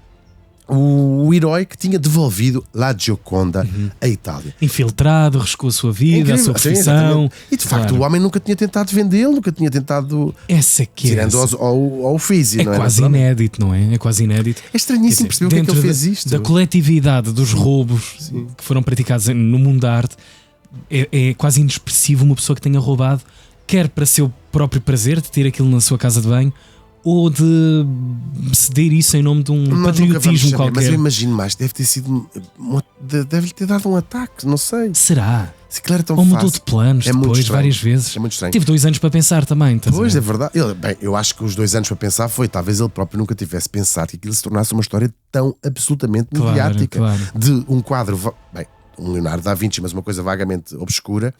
o herói que tinha devolvido La Gioconda à Itália.
Infiltrado, arriscou a sua vida, a sua profissão.
E de facto o homem nunca tinha tentado vendê-lo, nunca tinha tentado...
Essa que
tirando ao Uffizi, não é?
É quase inédito, não é? É quase inédito.
É estranhíssimo perceber porque é que ele fez isto.
Da coletividade dos roubos que foram praticados no mundo da arte, é quase inexpressivo uma pessoa que tenha roubado, quer para seu próprio prazer de ter aquilo na sua casa de banho, ou de ceder isso em nome de um patriotismo qualquer.
Mas eu imagino mais, deve ter dado um ataque, não sei.
Será?
Se claro, é tão
ou mudou
fácil.
De planos depois, várias vezes.
É muito estranho.
Tive 2 anos para pensar também.
Pois, é verdade. Eu acho que os 2 anos para pensar foi, talvez ele próprio nunca tivesse pensado que aquilo se tornasse uma história tão absolutamente mediática.
Claro.
De um quadro, um Leonardo da Vinci, mas uma coisa vagamente obscura.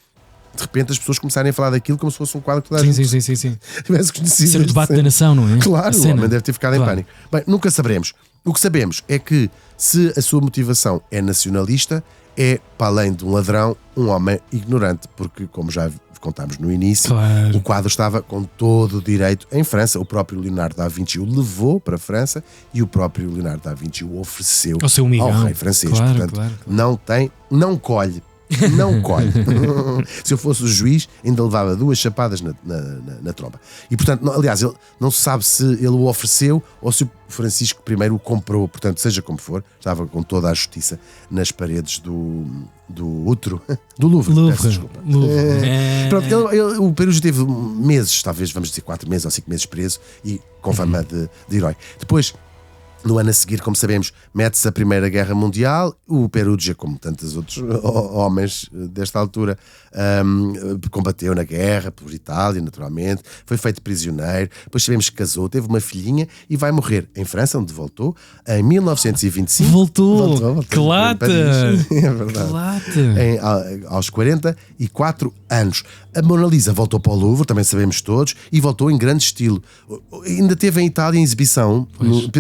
De repente as pessoas começarem a falar daquilo como se fosse um quadro que toda a gente tivesse conhecido.
Ser o debate da nação, não é?
Claro, o homem deve ter ficado em pânico. Bem, nunca saberemos. O que sabemos é que se a sua motivação é nacionalista, é, para além de um ladrão, um homem ignorante, porque, como já contámos no início, o quadro estava com todo o direito em França. O próprio Leonardo da Vinci o levou para a França e o próprio Leonardo da Vinci o ofereceu ao rei francês. Portanto, não colhe. Não colhe. Se eu fosse o juiz, ainda levava 2 chapadas na tromba. E portanto, aliás, ele não se sabe se ele o ofereceu ou se o Francisco I o comprou. Portanto, seja como for, estava com toda a justiça nas paredes do útero do Louvre. Pronto, o Peruggia teve meses, talvez vamos dizer 4 meses ou 5 meses preso e com fama de herói. Depois, no ano a seguir, como sabemos, mete-se a Primeira Guerra Mundial. O Peruggia, como tantos outros homens desta altura, combateu na guerra por Itália, naturalmente. Foi feito prisioneiro. Depois sabemos que casou, teve uma filhinha e vai morrer em França, onde voltou, em 1925.
Voltou. Que lata!
É verdade. Aos 44 anos. A Mona Lisa voltou para o Louvre, também sabemos todos, e voltou em grande estilo. Ainda teve em Itália em exibição,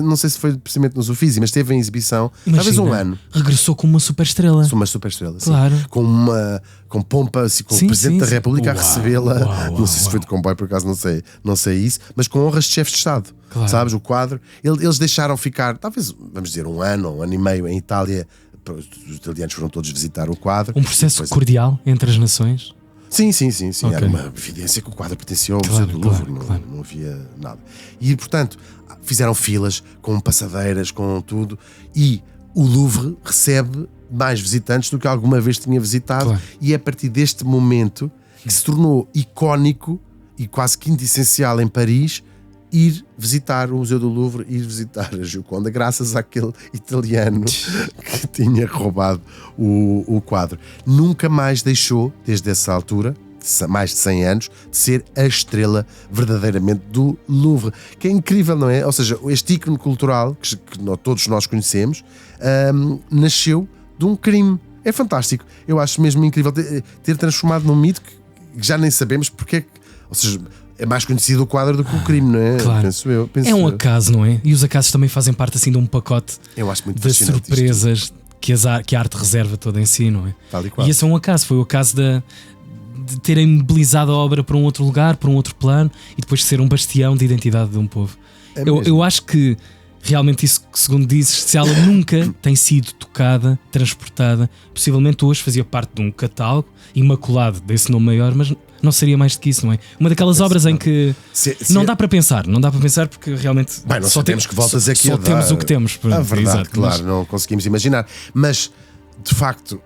não sei se foi precisamente nos Uffizi, mas esteve em exibição, talvez 1 ano.
Regressou como uma super estrela.
Uma super estrela,
claro.
Sim. Com pompa, assim, com o Presidente da República a recebê-la. Não sei se foi de comboio, por acaso não sei isso, mas com honras de chefe de Estado. Claro. Sabes, o quadro. Eles deixaram ficar, talvez, vamos dizer, 1 ano ou 1 ano e meio em Itália. Os italianos foram todos visitar o quadro.
Um processo cordial entre as nações?
Sim. Okay. Era uma evidência que o quadro pertencia ao Museu do Louvre, não havia nada. E, portanto, fizeram filas com passadeiras, com tudo, e o Louvre recebe mais visitantes do que alguma vez tinha visitado, e é a partir deste momento que se tornou icónico e quase quintessencial em Paris ir visitar o Museu do Louvre, ir visitar a Gioconda, graças àquele italiano que tinha roubado o quadro. Nunca mais deixou, desde essa altura, mais de 100 anos, de ser a estrela verdadeiramente do Louvre, que é incrível, não é? Ou seja, este ícone cultural que todos nós conhecemos nasceu de um crime. É fantástico. Eu acho mesmo incrível ter transformado num mito que já nem sabemos porque é que, ou seja, é mais conhecido o quadro do que o crime, não é?
Claro.
Penso eu.
É um acaso, não é? E os acasos também fazem parte assim de um pacote
eu acho muito
de surpresas que a arte reserva toda em si, não é?
Tal e qual.
E esse é um acaso, foi o acaso de terem mobilizado a obra para um outro lugar, para um outro plano e depois ser um bastião de identidade de um povo. Eu acho que realmente isso, segundo dizes, se ela nunca tem sido tocada, transportada, possivelmente hoje fazia parte de um catálogo imaculado desse nome maior, mas não seria mais do que isso, não é? Uma daquelas obras em que não dá para pensar porque realmente
bem, não sabemos que voltas aqui
só temos o que temos.
A verdade,
exato,
claro, não conseguimos imaginar. Mas, de facto,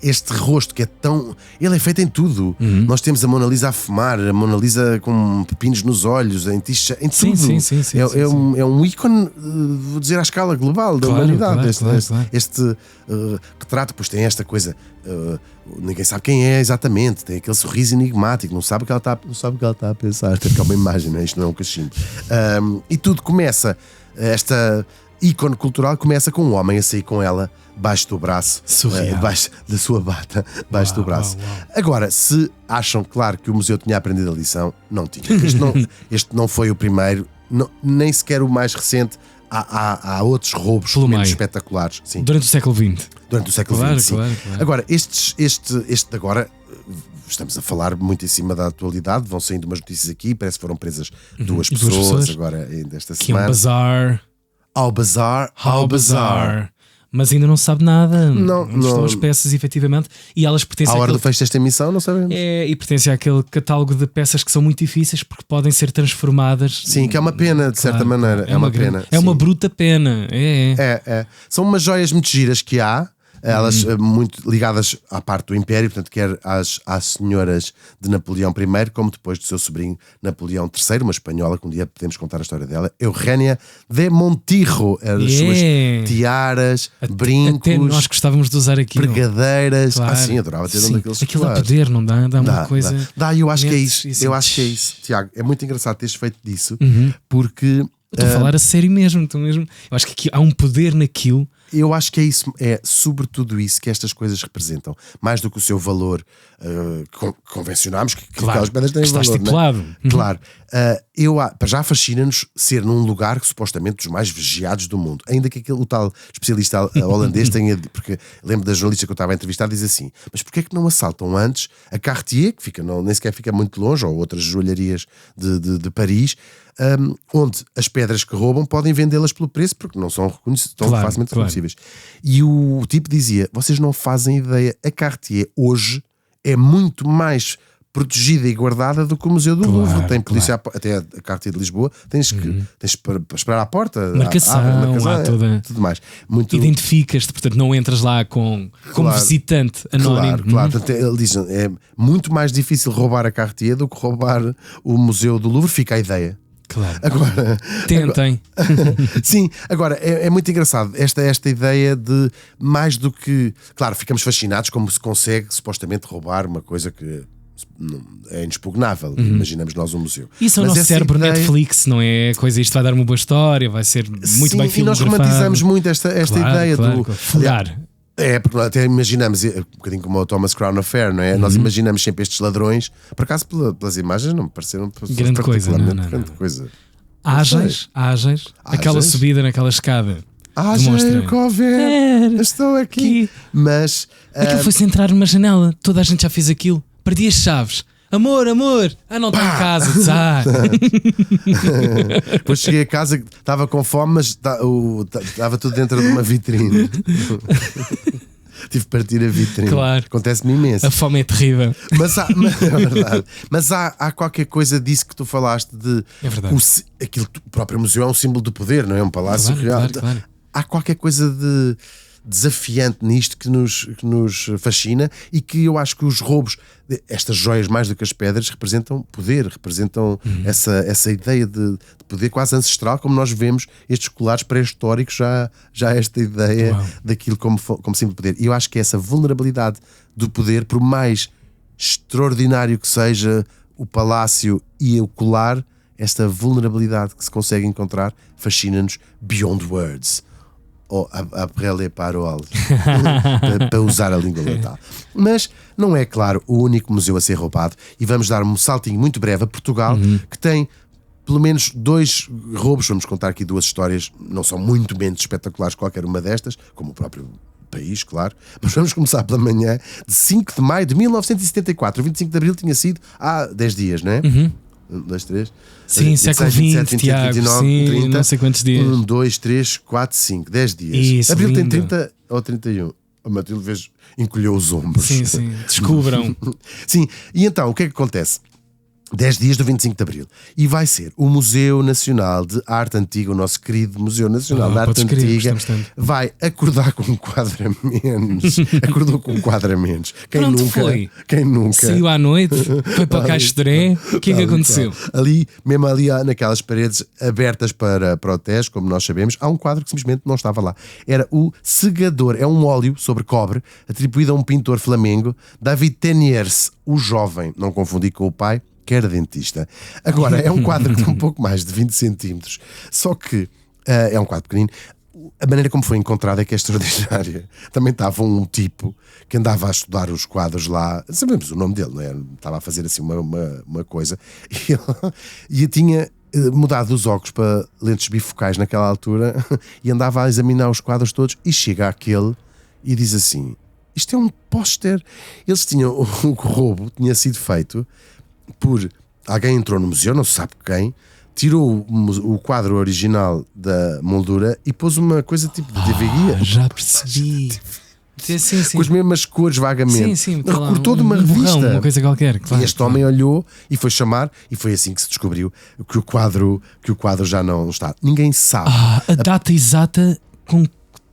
este rosto que é tão... Ele é feito em tudo. Nós temos a Mona Lisa a fumar, a Mona Lisa com pepinos nos olhos, em tudo.
Sim,
é um ícone, vou dizer, à escala global da humanidade. Este retrato, pois tem esta coisa, ninguém sabe quem é exatamente, tem aquele sorriso enigmático, não sabe o que ela está a pensar, tem que é uma imagem, não é? Isto não é um cachimbo. E tudo começa, esta ícone cultural começa com um homem a sair com ela baixo do braço, baixo da sua bata, baixo do braço. Agora, se acham, claro, que o museu tinha aprendido a lição, não tinha. Este não foi o primeiro, nem sequer o mais recente. Há outros roubos menos espetaculares. Sim.
Durante o século XX.
Durante o século XX, sim. Claro. Agora, este agora, estamos a falar muito em cima da atualidade, vão saindo umas notícias aqui, parece que foram presas duas pessoas agora desta semana.
Que é um bazar.
Ao bazar.
Mas ainda não se sabe nada. Não estão as peças, efetivamente. E elas pertencem
à hora do fecho desta emissão, não sabemos.
E pertencem àquele catálogo de peças que são muito difíceis porque podem ser transformadas.
Sim, que é uma pena, de certa maneira. É uma pena.
É uma bruta pena.
São umas joias muito giras que há. Elas muito ligadas à parte do Império, portanto, quer às senhoras de Napoleão I, como depois do seu sobrinho Napoleão III, uma espanhola, que um dia podemos contar a história dela, Eugénia de Montijo. As suas tiaras, brincos. Até
nós gostávamos de usar aquilo.
Pregadeiras. Claro. Sim, adorava ter um daqueles.
Aquilo a poder, não dá? Dá uma coisa.
Eu acho que é isso. Eu acho que é isso. Tiago, é muito engraçado teres feito disso, porque.
Estou a falar a sério mesmo, Eu acho que há um poder naquilo.
Eu acho que é isso, é sobretudo isso que estas coisas representam, mais do que o seu valor convencionamos que aquelas pedras têm
está
valor,
estipulado.
Né? Claro. Já fascina-nos ser num lugar que supostamente dos mais vigiados do mundo, ainda que o tal especialista holandês tenha, porque lembro da jornalista que eu estava a entrevistar, diz assim, mas porquê é que não assaltam antes a Cartier, que nem sequer fica muito longe, ou outras joalharias de Paris, onde as pedras que roubam podem vendê-las pelo preço porque não são tão facilmente reconhecíveis. E o tipo dizia, vocês não fazem ideia, a Cartier hoje é muito mais protegida e guardada do que o Museu do Louvre. Tem polícia, até a Cartier de Lisboa, tens para esperar à porta,
marcação,
tudo mais.
Identificas-te, portanto não entras lá como visitante anónimo.
Claro. Portanto, ele diz, é muito mais difícil roubar a Cartier do que roubar o Museu do Louvre, fica a ideia.
Claro.
Agora,
tentem.
Sim, agora é muito engraçado esta ideia de mais do que. Claro, ficamos fascinados como se consegue supostamente roubar uma coisa que é inexpugnável. Imaginamos nós um museu.
Isso é o nosso cérebro Netflix, não é? Isto vai dar uma boa história, vai ser muito bem filmografado.
E nós romantizamos muito esta ideia do.
Fugar.
Porque até imaginamos, um bocadinho como o Thomas Crown Affair, não é? Nós imaginamos sempre estes ladrões, por acaso pelas imagens não me pareceram
grande coisa,
grande coisa.
Ágeis, aquela subida naquela escada.
Cover, estou aqui. Mas
aquilo foi-se entrar numa janela, toda a gente já fez aquilo. Perdi as chaves. Amor, não está em casa.
Depois cheguei a casa, estava com fome, mas estava tudo dentro de uma vitrine. Tive que partir a vitrine.
Claro.
Acontece-me imenso.
A fome é terrível.
É verdade. Mas há qualquer coisa disso que tu falaste de.
É verdade.
O próprio museu é um símbolo de poder, não é? Um palácio real.
Claro.
Há qualquer coisa de desafiante nisto que nos fascina e que eu acho que os roubos, estas joias mais do que as pedras, representam poder, representam essa ideia de poder quase ancestral, como nós vemos estes colares pré-históricos, já esta ideia daquilo como símbolo de poder. E eu acho que essa vulnerabilidade do poder, por mais extraordinário que seja o palácio e o colar, esta vulnerabilidade que se consegue encontrar fascina-nos beyond words. Ou après les paroles, para usar a língua letal. Mas não é, claro, o único museu a ser roubado. E vamos dar um saltinho muito breve a Portugal, que tem pelo menos 2 roubos, vamos contar aqui 2 histórias, não são muito menos espetaculares qualquer uma destas, como o próprio país, claro, mas vamos começar pela manhã de 5 de maio de 1974. O 25 de abril tinha sido há 10 dias, não é? 1, 2, 3.
Sim, século XX, Tiago,
29,
sim,
30,
não sei quantos dias.
1, 2, 3, 4, 5, 10 dias.
Isso,
Abril tem
lindo.
30 ou 31. A Matilde vez encolheu os ombros.
Sim, descubram.
Sim, e então o que é que acontece? 10 dias do 25 de Abril. E vai ser o Museu Nacional de Arte Antiga, o nosso querido Museu Nacional de Arte Antiga, vai acordar com quadramentos. Acordou com quadramentos. Quem nunca?
Saiu à noite, foi para Caixeré. O que é que aconteceu?
Ali, mesmo ali naquelas paredes abertas para o teste, como nós sabemos, há um quadro que simplesmente não estava lá. Era o Segador. É um óleo sobre cobre atribuído a um pintor flamengo, David Teniers, o jovem. Não confundir com o pai, que era dentista. Agora, é um quadro que tem um pouco mais de 20 centímetros, só que é um quadro pequenino. A maneira como foi encontrado é que é extraordinária. Também estava um tipo que andava a estudar os quadros lá, sabemos o nome dele, não é? Estava a fazer assim uma coisa, e tinha mudado os óculos para lentes bifocais naquela altura, e andava a examinar os quadros todos, e chega àquele e diz assim: isto é um póster. Eles tinham, o roubo tinha sido feito por alguém, entrou no museu, não se sabe quem, tirou o quadro original da moldura e pôs uma coisa tipo de DVD.
Já percebi. Sim.
Com as mesmas cores vagamente.
Sim,
recortou de uma
borrão,
revista.
uma coisa qualquer. Claro,
e este homem olhou e foi chamar, e foi assim que se descobriu que o quadro já não está. Ninguém sabe.
A data exata com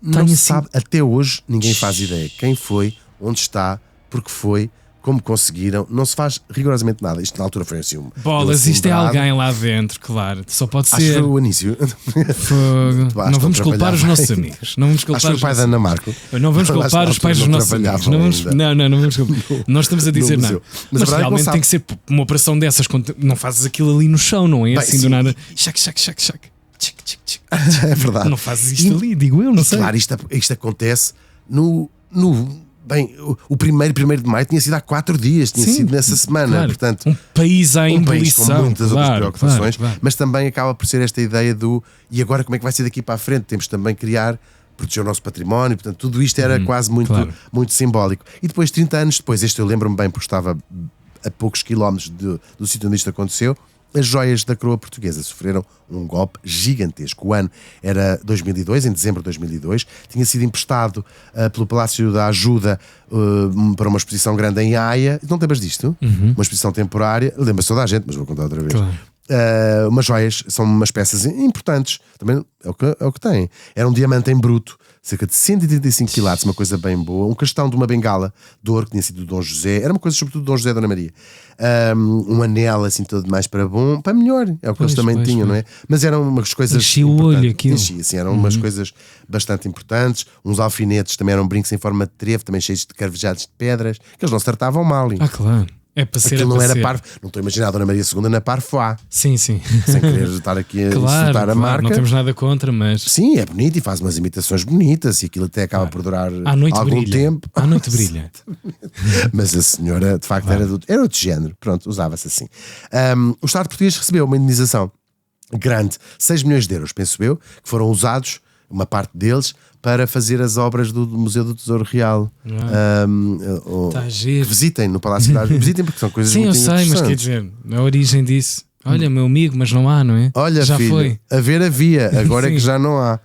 não se sabe. Até hoje ninguém faz ideia quem foi, onde está, porque foi, como conseguiram, não se faz rigorosamente nada. Isto na altura foi assim
bolas, isto é alguém lá dentro, claro. Só pode ser.
Acho que foi o Anísio.
Não vamos culpar os nossos amigos. Não vamos culpar
Acho que foi o pai da Ana Marco.
Não vamos culpar os pais dos nossos amigos. Não vamos culpar. Nós estamos a dizer nada. Mas realmente tem que ser uma operação dessas. Não fazes aquilo ali no chão, não é? Bem, assim sim. Do nada. Chac.
É verdade.
Não fazes isto ali, digo eu, não sei.
Claro, isto acontece no bem, o 1º de maio tinha sido há 4 dias, tinha sido nessa semana.
Claro.
Portanto,
um país à ebulição,
com muitas outras preocupações,
claro.
Mas também acaba por ser esta ideia do e agora como é que vai ser daqui para a frente? Temos também que proteger o nosso património, portanto, tudo isto era quase muito simbólico. E depois, 30 anos depois, este eu lembro-me bem porque estava a poucos quilómetros do sítio onde isto aconteceu. As joias da coroa portuguesa sofreram um golpe gigantesco. O ano era 2002, em dezembro de 2002. Tinha sido emprestado pelo Palácio da Ajuda para uma exposição grande em Haia. Não te lembras disto? Uma exposição temporária. Lembra-se toda a gente, mas vou contar outra vez.
Claro.
Umas joias, são umas peças importantes. Também é o que tem. Era um diamante em bruto, cerca de 135 quilates, uma coisa bem boa. Um castão de uma bengala de ouro que tinha sido do Dom José. Era uma coisa sobretudo do Dom José e Dona Maria. Um anel assim todo mais para bom, para melhor. É o que eles também tinham, não é? Mas eram umas coisas.
Enchia o olho aquilo.
Enchia, assim, eram umas coisas bastante importantes. Uns alfinetes também eram brincos em forma de trevo, também cheios de carvejados de pedras, que eles não se tratavam mal.
Claro. É para ser.
Aquilo não era parvo. Não estou a imaginar a Dona Maria II na Parfois.
Sim.
Sem querer estar aqui a insultar a marca.
Não temos nada contra, mas.
Sim, é bonito e faz umas imitações bonitas e aquilo até acaba por durar algum tempo.
À noite brilha.
Mas a senhora, de facto, era outro género. Pronto, usava-se assim. O Estado português recebeu uma indenização grande, 6 milhões de euros, penso eu, que foram usados, uma parte deles, para fazer as obras do Museu do Tesouro Real. Visitem no Palácio da Ajuda. Visitem porque são coisas muito interessantes.
Sim, eu sei, mas quer dizer, a origem disso. Olha, meu amigo, mas não há, não é?
Olha,
já
filho,
foi.
Haver havia, agora é que já não há.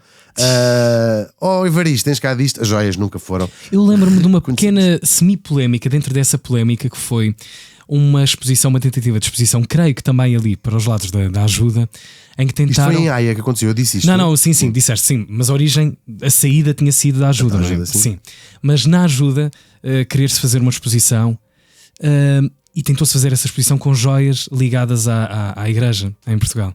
Evaristo, tens cá disto? As joias nunca foram.
Eu lembro-me de uma pequena semi-polémica dentro dessa polémica que foi uma tentativa de exposição, creio que também ali para os lados da Ajuda, em que tentaram.
Isto foi em Haia que aconteceu, eu disse isto.
Não, sim, disseste sim, mas a saída tinha sido da Ajuda, não é? Sim. Mas na Ajuda, querer-se fazer uma exposição e tentou-se fazer essa exposição com joias ligadas à igreja em Portugal.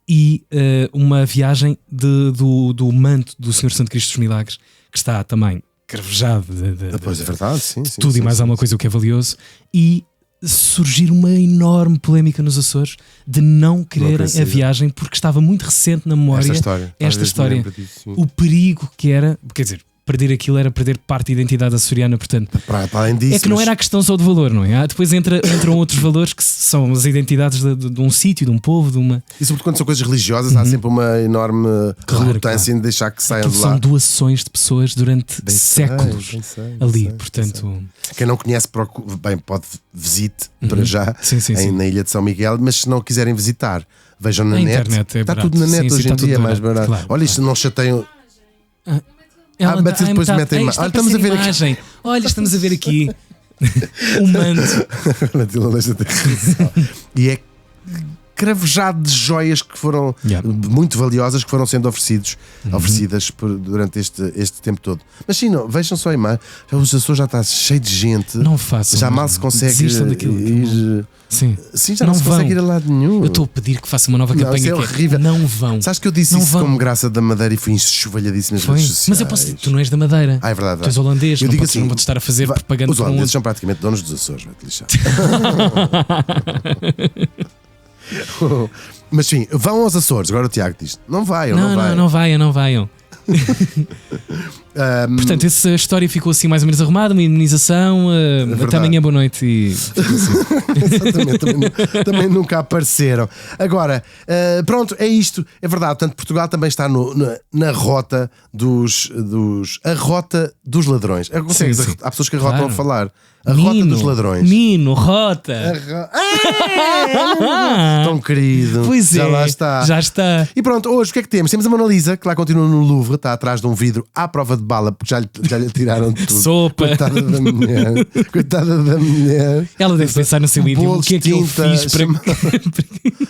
E uma viagem do manto do Senhor Santo Cristo dos Milagres, que está também carvejado
depois é verdade, sim,
tudo e mais alguma coisa, o que é valioso, e surgir uma enorme polémica nos Açores de não quererem a viagem porque estava muito recente na memória esta história. O perigo que era, quer dizer, perder aquilo era perder parte da identidade açoriana, portanto.
Para além disso,
É que não era a questão só de valor, não é? Depois entram outros valores que são as identidades de um sítio, de um povo, de uma.
E sobretudo quando são coisas religiosas, há sempre uma enorme relutância em deixar que saiam de lá.
São doações de pessoas durante séculos ali, portanto.
Quem não conhece, bem, pode visite para já na Ilha de São Miguel, mas se não quiserem visitar, vejam na net.
Internet
está tudo na net hoje em dia, é mais barato.
Claro,
olha, isto não chateiam.
Mas
depois metem imagem.
Olha, estamos a ver aqui. Olha, estamos a ver aqui um manto.
E é cravejado de joias que foram muito valiosas, que foram sendo oferecidas durante este tempo todo. Mas sim, não, vejam só a imagem. Os Açores já está cheio de gente.
Não façam.
Já mal se consegue ir.
Sim,
já não se consegue ir a lado nenhum.
Eu estou a pedir que faça uma nova campanha.
Isso é horrível.
Não vão.
Sabes que eu disse isso como graça da Madeira e fui enxovalhadíssimo nas redes sociais.
Mas eu posso dizer, tu não és da Madeira.
É verdade.
Tu és holandês.
Eu
não
digo
podes,
assim,
não podes estar a fazer propaganda.
Os holandeses são praticamente donos dos Açores, vai-te lixar. Mas sim, vão aos Açores. Agora o Tiago diz: não vaiam.
Não vaiam. Portanto, essa história ficou assim mais ou menos arrumada, uma imunização. Até amanhã, boa noite. E
Exatamente, também nunca apareceram. Agora, pronto, é isto. É verdade. Portanto, Portugal também está na rota a rota dos ladrões. Há pessoas que arrotam a falar. Rota dos ladrões.
Rota.
Tão querido.
Pois
já lá está.
Já está.
E pronto, hoje o que é que temos? Temos a Mona Lisa, que lá continua no Louvre, está atrás de um vidro à prova de bala, porque já lhe tiraram tudo.
Sopa.
Coitada da mulher.
Ela deve pensar no seu ídolo. O que é que eu fiz para.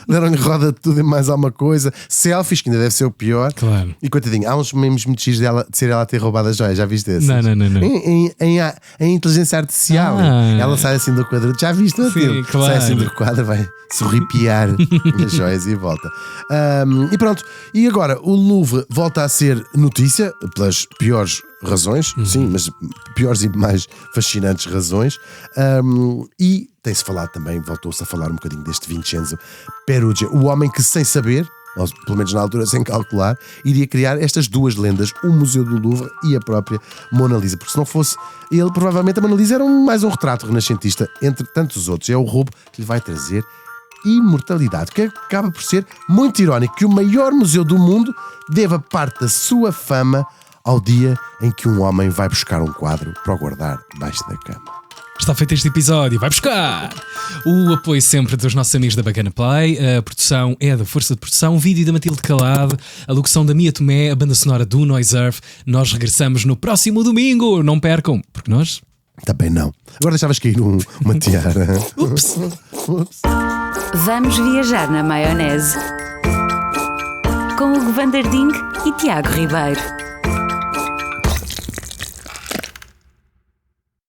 Deram-lhe roda de tudo e mais alguma coisa. Selfies, que ainda deve ser o pior.
Claro.
E coitadinho, há uns memes muito giros de ser ela a ter roubado as joias. Já viste esses?
Não.
Em inteligência artificial. Ela sai assim do quadro. Já viste aquilo?
Claro.
Sai assim do quadro, vai sorripiar as joias e volta. E pronto. E agora o Louvre volta a ser notícia pelas piores razões, sim, mas piores e mais fascinantes razões. E tem-se falado também, voltou-se a falar um bocadinho deste Vincenzo Peruggia, o homem que, sem saber, ou pelo menos na altura sem calcular, iria criar estas duas lendas, o Museu do Louvre e a própria Mona Lisa, porque se não fosse ele, provavelmente a Mona Lisa era mais um retrato renascentista entre tantos outros. É o roubo que lhe vai trazer imortalidade, que acaba por ser muito irónico que o maior museu do mundo deva parte da sua fama ao dia em que um homem vai buscar um quadro para o guardar debaixo da cama.
Está feito este episódio, vai buscar! O apoio sempre dos nossos amigos da Bacana Play, a produção é da Força de Produção, o vídeo da Matilde Calado, a locução da Mia Tomé, a banda sonora do Noise Earth. Nós regressamos no próximo domingo, não percam, porque nós...
Também não. Agora deixavas cair uma tiara.
Ups!
Vamos viajar na maionese com Hugo Van der Ding e Tiago Ribeiro.